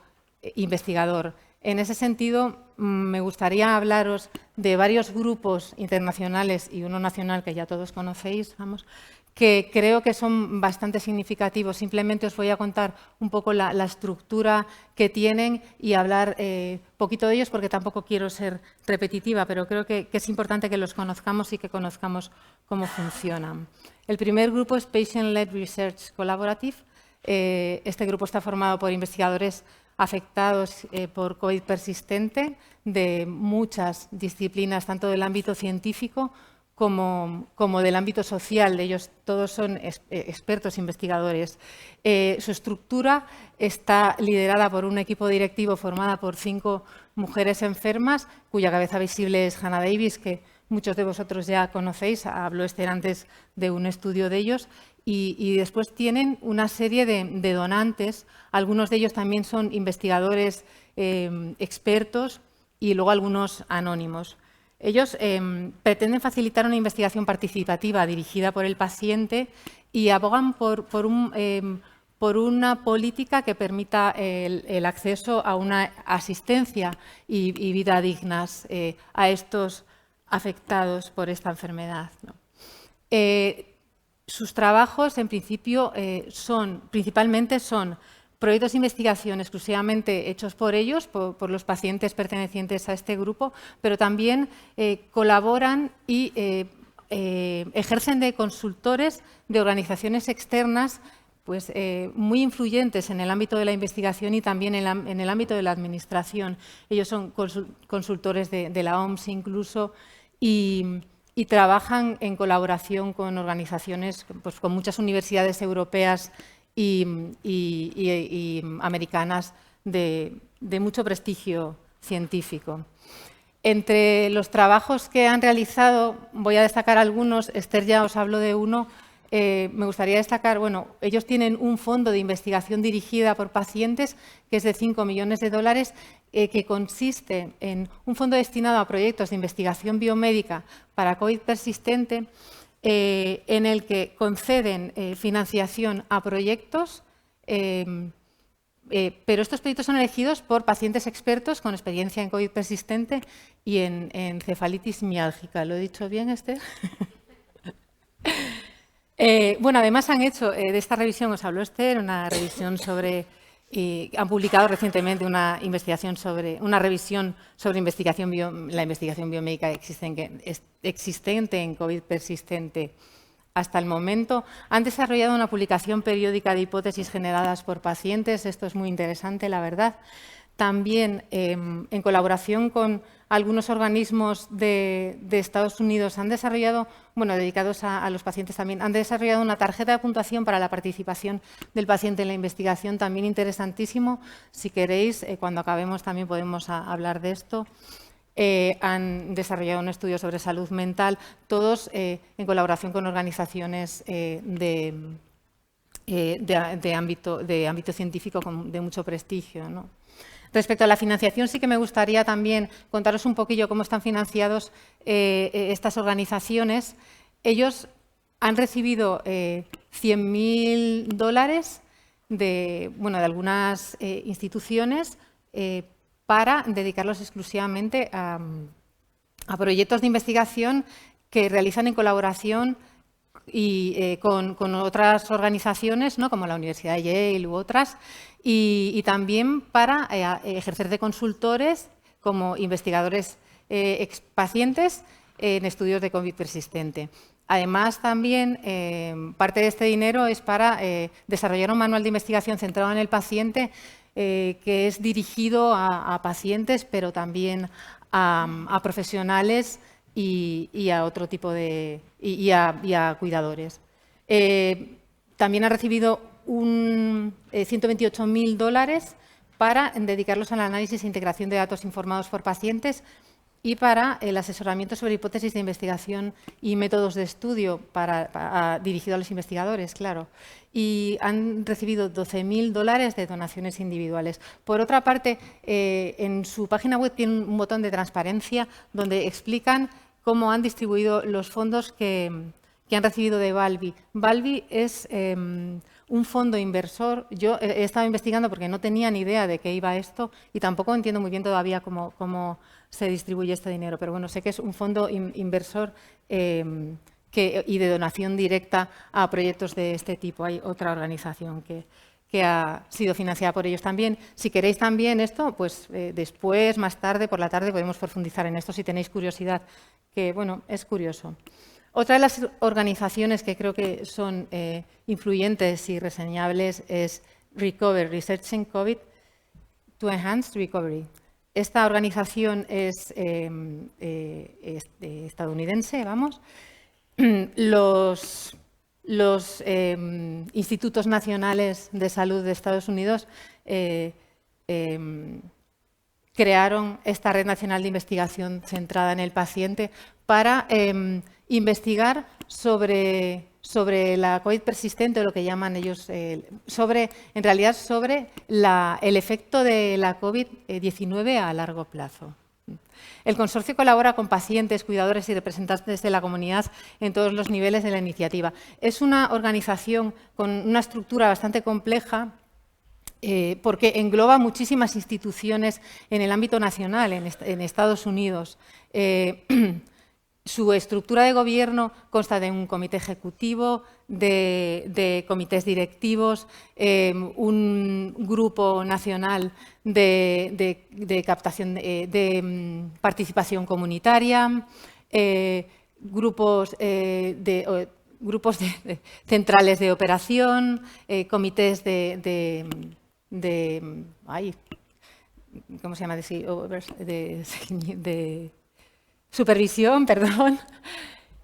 S6: investigador. En ese sentido, me gustaría hablaros de varios grupos internacionales y uno nacional que ya todos conocéis, vamos, que creo que son bastante significativos. Simplemente os voy a contar un poco la estructura que tienen y hablar poquito de ellos, porque tampoco quiero ser repetitiva, pero creo que es importante que los conozcamos y que conozcamos cómo funcionan. El primer grupo es Patient-Led Research Collaborative. Este grupo está formado por investigadores afectados por COVID persistente de muchas disciplinas, tanto del ámbito científico como del ámbito social. Ellos todos son expertos investigadores. Su estructura está liderada por un equipo directivo formado por 5 mujeres enfermas, cuya cabeza visible es Hannah Davis, que muchos de vosotros ya conocéis, habló Esther antes de un estudio de ellos, y después tienen una serie de donantes, algunos de ellos también son investigadores expertos y luego algunos anónimos. Ellos pretenden facilitar una investigación participativa dirigida por el paciente y abogan por una política que permita el acceso a una asistencia y vida dignas a estos afectados por esta enfermedad, ¿no? Sus trabajos, en principio, principalmente son proyectos de investigación exclusivamente hechos por ellos, por los pacientes pertenecientes a este grupo, pero también colaboran y ejercen de consultores de organizaciones externas pues, muy influyentes en el ámbito de la investigación y también en el ámbito de la administración. Ellos son consultores de la OMS incluso y trabajan en colaboración con organizaciones, pues, con muchas universidades europeas y americanas de mucho prestigio científico. Entre los trabajos que han realizado, voy a destacar algunos. Esther ya os habló de uno. Me gustaría destacar, bueno, ellos tienen un fondo de investigación dirigida por pacientes que es de $5 millones, que consiste en un fondo destinado a proyectos de investigación biomédica para COVID persistente, en el que conceden financiación a proyectos, pero estos proyectos son elegidos por pacientes expertos con experiencia en COVID persistente y en encefalitis miálgica. ¿Lo he dicho bien, Esther? Bueno, además han hecho, de esta revisión os habló Esther, una revisión sobre han publicado recientemente una revisión sobre la investigación biomédica existente en COVID persistente hasta el momento. Han desarrollado una publicación periódica de hipótesis generadas por pacientes. Esto es muy interesante, la verdad. También, en colaboración con algunos organismos de Estados Unidos, han desarrollado, dedicados a los pacientes también, han desarrollado una tarjeta de puntuación para la participación del paciente en la investigación, también interesantísimo. Si queréis, cuando acabemos también podemos hablar de esto. Han desarrollado un estudio sobre salud mental, todos en colaboración con organizaciones de ámbito científico de mucho prestigio, ¿no? Respecto a la financiación, sí que me gustaría también contaros un poquillo cómo están financiados estas organizaciones. Ellos han recibido $100.000 de algunas instituciones para dedicarlos exclusivamente a proyectos de investigación que realizan en colaboración y con otras organizaciones, ¿no?, como la Universidad de Yale u otras, y también para ejercer de consultores como investigadores expacientes en estudios de COVID persistente. Además, también parte de este dinero es para desarrollar un manual de investigación centrado en el paciente que es dirigido a pacientes, pero también a profesionales y a otro tipo de y a cuidadores. También ha recibido $128.000 para dedicarlos al análisis e integración de datos informados por pacientes y para el asesoramiento sobre hipótesis de investigación y métodos de estudio dirigido a los investigadores, claro. Y han recibido $12.000 de donaciones individuales. Por otra parte, en su página web tienen un botón de transparencia donde explican cómo han distribuido los fondos que han recibido de Valvi. Valvi es un fondo inversor. Yo he estado investigando porque no tenía ni idea de qué iba esto y tampoco entiendo muy bien todavía cómo se distribuye este dinero, pero bueno, sé que es un fondo inversor y de donación directa a proyectos de este tipo. Hay otra organización que ha sido financiada por ellos también. Si queréis también esto, pues después, más tarde, por la tarde, podemos profundizar en esto si tenéis curiosidad, que bueno, es curioso. Otra de las organizaciones que creo que son influyentes y reseñables es Recover, Researching COVID to Enhance Recovery. Esta organización es estadounidense, vamos. Los institutos nacionales de salud de Estados Unidos crearon esta red nacional de investigación centrada en el paciente para investigar sobre la COVID persistente, o lo que llaman ellos, en realidad sobre el efecto de la COVID-19 a largo plazo. El consorcio colabora con pacientes, cuidadores y representantes de la comunidad en todos los niveles de la iniciativa. Es una organización con una estructura bastante compleja porque engloba muchísimas instituciones en el ámbito nacional, en Estados Unidos. Su estructura de gobierno consta de un comité ejecutivo, de comités directivos, un grupo nacional de captación de participación comunitaria, grupos centrales de operación, comités ¿cómo se llama? De supervisión, perdón,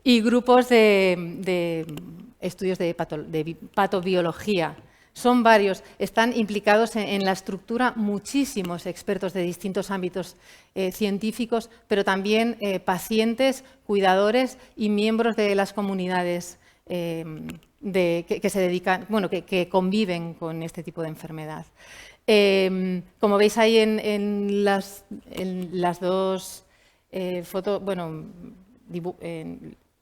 S6: y grupos de estudios de patobiología. Son varios. Están implicados en la estructura muchísimos expertos de distintos ámbitos científicos, pero también pacientes, cuidadores y miembros de las comunidades que se dedican, que conviven con este tipo de enfermedad. Como veis ahí en las dos fotos,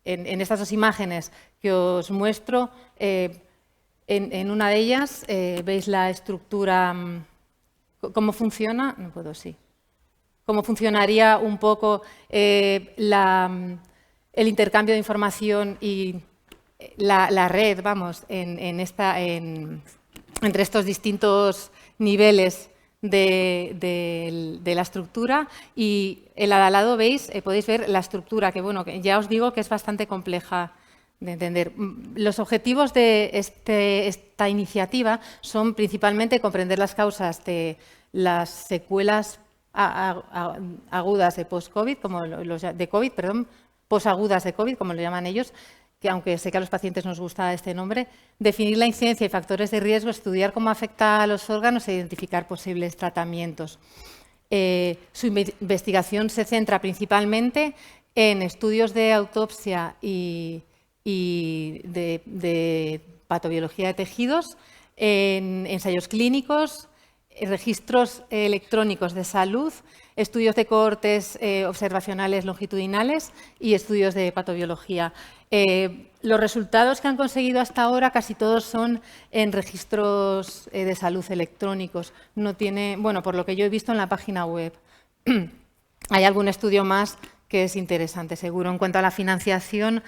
S6: en estas dos imágenes que os muestro, en una de ellas veis la estructura, cómo funciona, no puedo, sí, cómo funcionaría un poco el intercambio de información y la red, vamos, en entre estos distintos niveles de la estructura, y el al lado veis, podéis ver la estructura, que bueno, que ya os digo que es bastante compleja de entender. Los objetivos de esta iniciativa son principalmente comprender las causas de las secuelas agudas de post-COVID, posagudas de COVID, como lo llaman ellos, que aunque sé que a los pacientes nos gusta este nombre, definir la incidencia y factores de riesgo, estudiar cómo afecta a los órganos e identificar posibles tratamientos. Su investigación se centra principalmente en estudios de autopsia y de patobiología de tejidos, en ensayos clínicos, registros electrónicos de salud, estudios de cohortes observacionales longitudinales y estudios de patobiología. Los resultados que han conseguido hasta ahora casi todos son en registros de salud electrónicos. No tiene, bueno, por lo que yo he visto en la página web. Hay algún estudio más que es interesante, seguro. En cuanto a la financiación,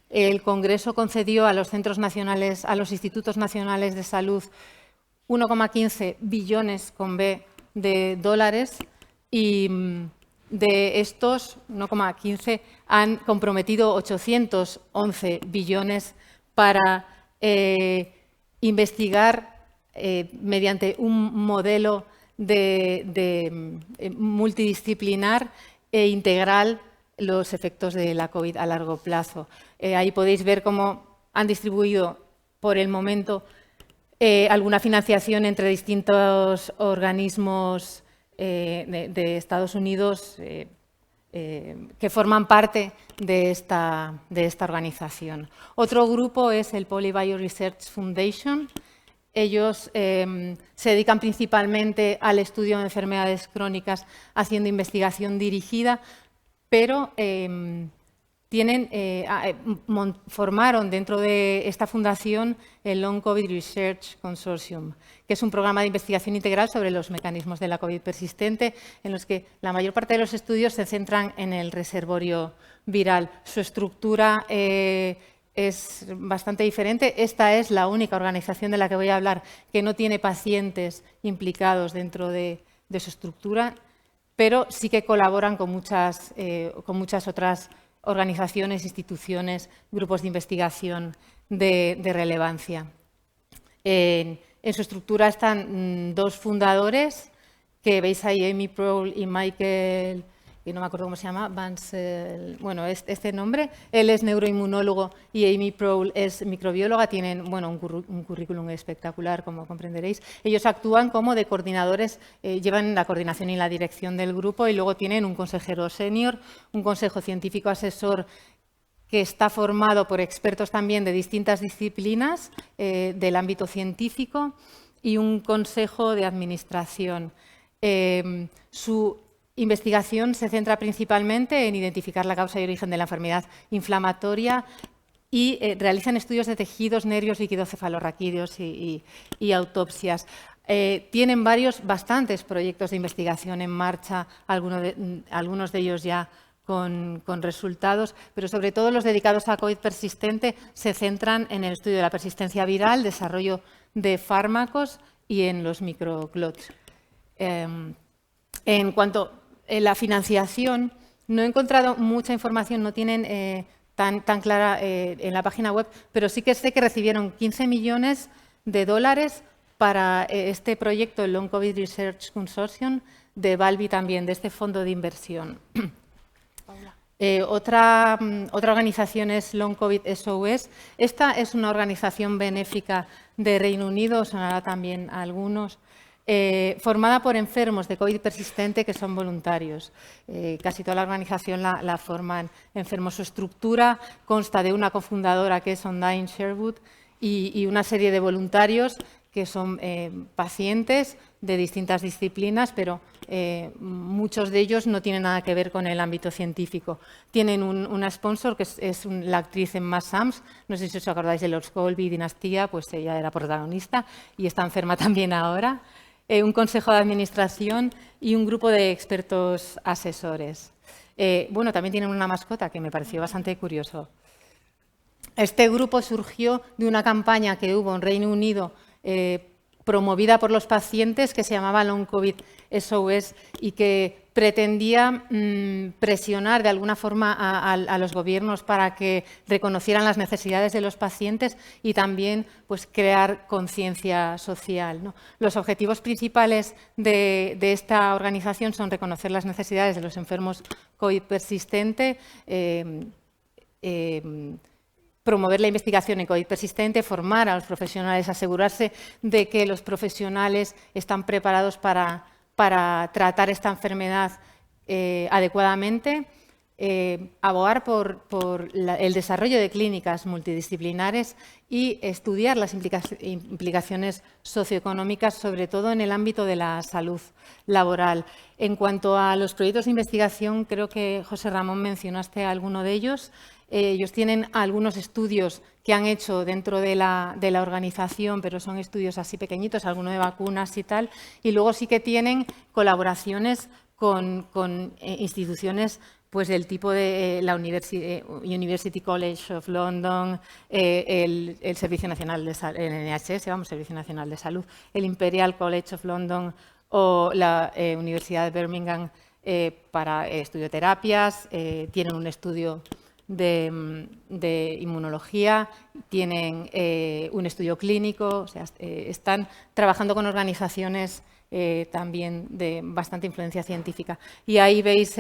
S6: el Congreso concedió a los centros nacionales, a los institutos nacionales de salud, 1,15 billones con B de dólares, y de estos 1,15 han comprometido 811 billones para investigar mediante un modelo multidisciplinar e integral los efectos de la COVID a largo plazo. Ahí podéis ver cómo han distribuido por el momento alguna financiación entre distintos organismos de Estados Unidos que forman parte de esta organización. Otro grupo es el PolyBio Research Foundation. Ellos se dedican principalmente al estudio de enfermedades crónicas haciendo investigación dirigida, pero formaron dentro de esta fundación el Long COVID Research Consortium, que es un programa de investigación integral sobre los mecanismos de la COVID persistente, en los que la mayor parte de los estudios se centran en el reservorio viral. Su estructura es bastante diferente. Esta es la única organización de la que voy a hablar que no tiene pacientes implicados dentro de su estructura, pero sí que colaboran con muchas otras organizaciones, instituciones, grupos de investigación de relevancia. En su estructura están dos fundadores, que veis ahí, Amy Proul y Michael, y no me acuerdo cómo se llama, Bansell, bueno, este nombre. Él es neuroinmunólogo y Amy Proul es microbióloga. Tienen, bueno, un currículum espectacular, como comprenderéis. Ellos actúan como de coordinadores, llevan la coordinación y la dirección del grupo, y luego tienen un consejero senior, un consejo científico asesor que está formado por expertos también de distintas disciplinas del ámbito científico, y un consejo de administración. Su investigación se centra principalmente en identificar la causa y origen de la enfermedad inflamatoria, y realizan estudios de tejidos, nervios, líquidos cefalorraquídeos y autopsias. Tienen bastantes proyectos de investigación en marcha, algunos de ellos ya con resultados, pero sobre todo los dedicados a COVID persistente se centran en el estudio de la persistencia viral, desarrollo de fármacos y en los microclots. En cuanto a la financiación, no he encontrado mucha información, no tienen tan clara en la página web, pero sí que sé que recibieron 15 millones de dólares para este proyecto, el Long COVID Research Consortium, de Valvi también, de este fondo de inversión. Otra organización es Long COVID SOS. Esta es una organización benéfica de Reino Unido, sonará también a algunos, formada por enfermos de COVID persistente que son voluntarios. Casi toda la organización la forman enfermos. Su estructura consta de una cofundadora, que es Ondine Sherwood, y una serie de voluntarios que son pacientes de distintas disciplinas, pero muchos de ellos no tienen nada que ver con el ámbito científico. Tienen una sponsor, que es la actriz Emma Sams, no sé si os acordáis de los Colby Dinastía, pues ella era protagonista y está enferma también ahora. Un consejo de administración y un grupo de expertos asesores. Bueno, también tienen una mascota que me pareció bastante curioso. Este grupo surgió de una campaña que hubo en Reino Unido promovida por los pacientes, que se llamaba Long COVID SOS y que pretendía presionar de alguna forma a los gobiernos para que reconocieran las necesidades de los pacientes y también pues, crear conciencia social, ¿no? Los objetivos principales de esta organización son reconocer las necesidades de los enfermos COVID persistente, promover la investigación en COVID persistente, formar a los profesionales, asegurarse de que los profesionales están preparados para tratar esta enfermedad adecuadamente, abogar por el desarrollo de clínicas multidisciplinares y estudiar las implicaciones socioeconómicas, sobre todo en el ámbito de la salud laboral. En cuanto a los proyectos de investigación, creo que, José Ramón, mencionaste alguno de ellos. Ellos tienen algunos estudios que han hecho dentro de la organización, pero son estudios así pequeñitos, alguno de vacunas y tal. Y luego sí que tienen colaboraciones con instituciones pues del tipo de la University College of London, el Servicio Nacional de Salud, el NHS, Servicio Nacional de Salud, el Imperial College of London o la Universidad de Birmingham para estudioterapias. Tienen un estudio de inmunología, tienen un estudio clínico, o sea, están trabajando con organizaciones también de bastante influencia científica. Y ahí veis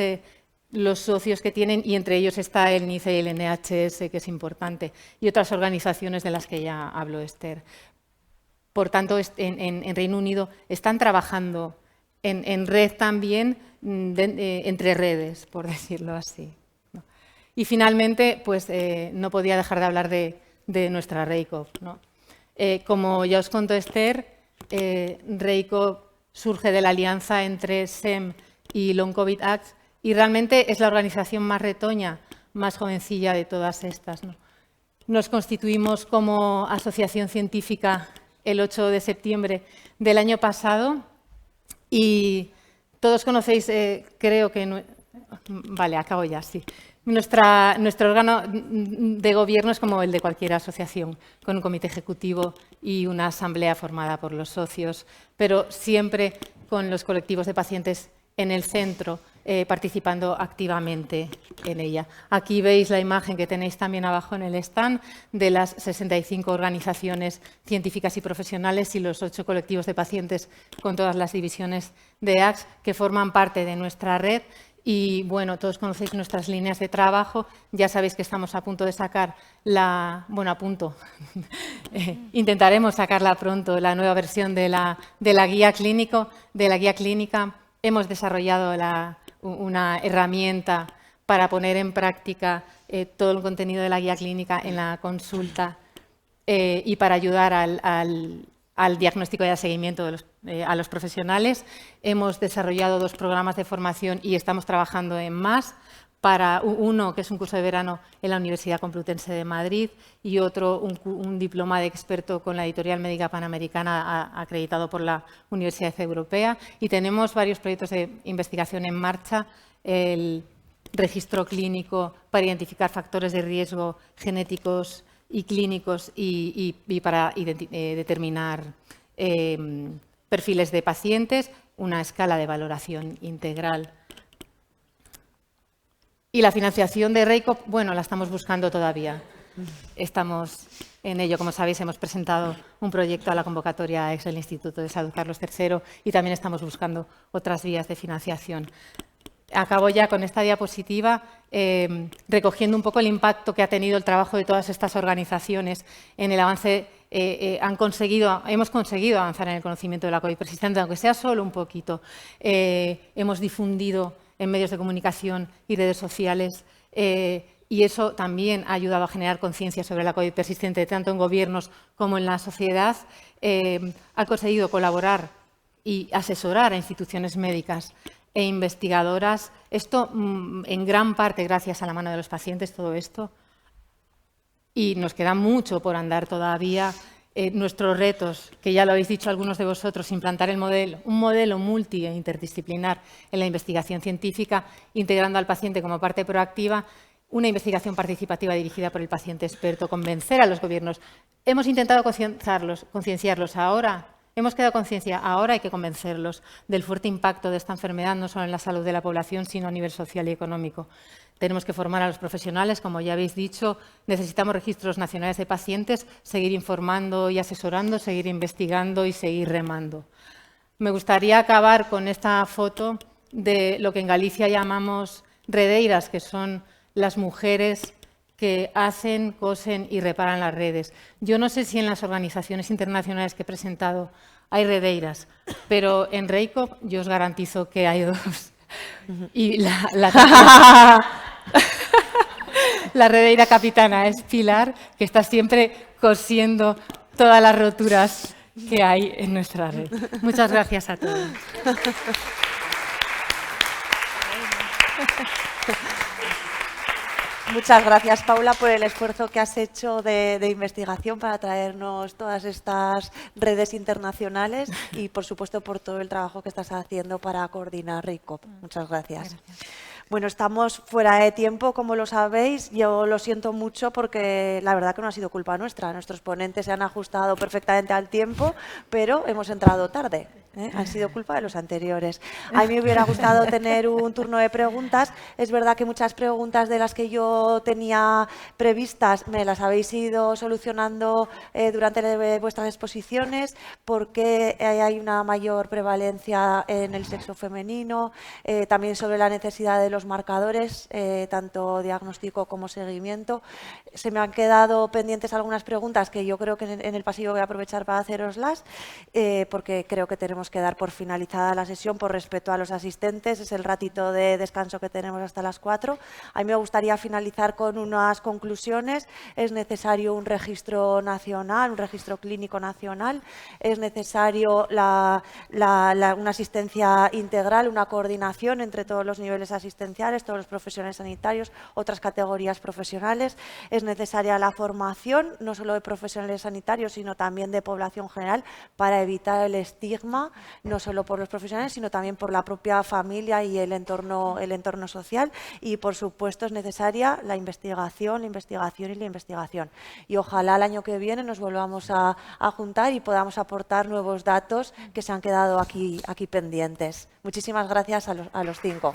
S6: los socios que tienen, y entre ellos está el NICE y el NHS, que es importante, y otras organizaciones de las que ya habló Esther. Por tanto, en Reino Unido están trabajando en red también, entre redes, por decirlo así. Y finalmente, pues no podía dejar de hablar de nuestra REICOV, ¿no? Como ya os contó Esther, REICOV surge de la alianza entre SEM y Long COVID Act y realmente es la organización más retoña, más jovencilla de todas estas, ¿no? Nos constituimos como asociación científica el 8 de septiembre del año pasado y todos conocéis, creo que... Vale, acabo ya, sí. Nuestro órgano de gobierno es como el de cualquier asociación, con un comité ejecutivo y una asamblea formada por los socios, pero siempre con los colectivos de pacientes en el centro, participando activamente en ella. Aquí veis la imagen que tenéis también abajo en el stand de las 65 organizaciones científicas y profesionales y los 8 colectivos de pacientes con todas las divisiones de ACS que forman parte de nuestra red. Y bueno, todos conocéis nuestras líneas de trabajo, ya sabéis que estamos a punto de sacar intentaremos sacarla pronto, la nueva versión de la guía clínica. Hemos desarrollado una herramienta para poner en práctica todo el contenido de la guía clínica en la consulta y para ayudar al diagnóstico y al seguimiento a los profesionales. Hemos desarrollado 2 programas de formación y estamos trabajando en más. Para uno, que es un curso de verano en la Universidad Complutense de Madrid, y otro, un diploma de experto con la Editorial Médica Panamericana acreditado por la Universidad Europea. Y tenemos varios proyectos de investigación en marcha, el registro clínico para identificar factores de riesgo genéticos y clínicos y para determinar perfiles de pacientes, una escala de valoración integral. Y la financiación de REICOV, bueno, la estamos buscando todavía. Estamos en ello. Como sabéis, hemos presentado un proyecto a la convocatoria ex del Instituto de Salud Carlos III y también estamos buscando otras vías de financiación. Acabo ya con esta diapositiva recogiendo un poco el impacto que ha tenido el trabajo de todas estas organizaciones en el avance. Hemos conseguido avanzar en el conocimiento de la COVID persistente, aunque sea solo un poquito. Hemos difundido en medios de comunicación y redes sociales y eso también ha ayudado a generar conciencia sobre la COVID persistente, tanto en gobiernos como en la sociedad. Ha conseguido colaborar y asesorar a instituciones médicas e investigadoras. Esto en gran parte gracias a la mano de los pacientes, todo esto. Y nos queda mucho por andar todavía. Nuestros retos, que ya lo habéis dicho algunos de vosotros, implantar un modelo multi e interdisciplinar en la investigación científica, integrando al paciente como parte proactiva, una investigación participativa dirigida por el paciente experto, convencer a los gobiernos. Hemos intentado concienciarlos. Ahora Hemos creado conciencia, ahora hay que convencerlos del fuerte impacto de esta enfermedad, no solo en la salud de la población, sino a nivel social y económico. Tenemos que formar a los profesionales, como ya habéis dicho, necesitamos registros nacionales de pacientes, seguir informando y asesorando, seguir investigando y seguir remando. Me gustaría acabar con esta foto de lo que en Galicia llamamos redeiras, que son las mujeres que hacen, cosen y reparan las redes. Yo no sé si en las organizaciones internacionales que he presentado hay redeiras, pero en REICOP yo os garantizo que hay dos. Y la redeira capitana es Pilar, que está siempre cosiendo todas las roturas que hay en nuestra red. Muchas gracias a todos.
S3: Muchas gracias, Paula, por el esfuerzo que has hecho de investigación para traernos todas estas redes internacionales y, por supuesto, por todo el trabajo que estás haciendo para coordinar REICOP. Muchas gracias. Bueno, estamos fuera de tiempo, como lo sabéis. Yo lo siento mucho porque la verdad que no ha sido culpa nuestra. Nuestros ponentes se han ajustado perfectamente al tiempo, pero hemos entrado tarde. Han sido culpa de los anteriores. A mí me hubiera gustado tener un turno de preguntas. Es verdad que muchas preguntas de las que yo tenía previstas me las habéis ido solucionando durante vuestras exposiciones. ¿Por qué hay una mayor prevalencia en el sexo femenino? También sobre la necesidad de los marcadores, tanto diagnóstico como seguimiento. Se me han quedado pendientes algunas preguntas que yo creo que en el pasillo voy a aprovechar para haceroslas, porque creo que tenemos que dar por finalizada la sesión por respeto a los asistentes. Es el ratito de descanso que tenemos hasta las 4. A mí me gustaría finalizar con unas conclusiones. Es necesario un registro nacional, un registro clínico nacional. Es necesario una asistencia integral, una coordinación entre todos los niveles asistenciales, todos los profesionales sanitarios, otras categorías profesionales. Es necesaria la formación, no solo de profesionales sanitarios, sino también de población general, para evitar el estigma, no solo por los profesionales, sino también por la propia familia y el entorno social. Y, por supuesto, es necesaria la investigación y la investigación. Y ojalá el año que viene nos volvamos a juntar y podamos aportar nuevos datos que se han quedado aquí pendientes. Muchísimas gracias a los 5.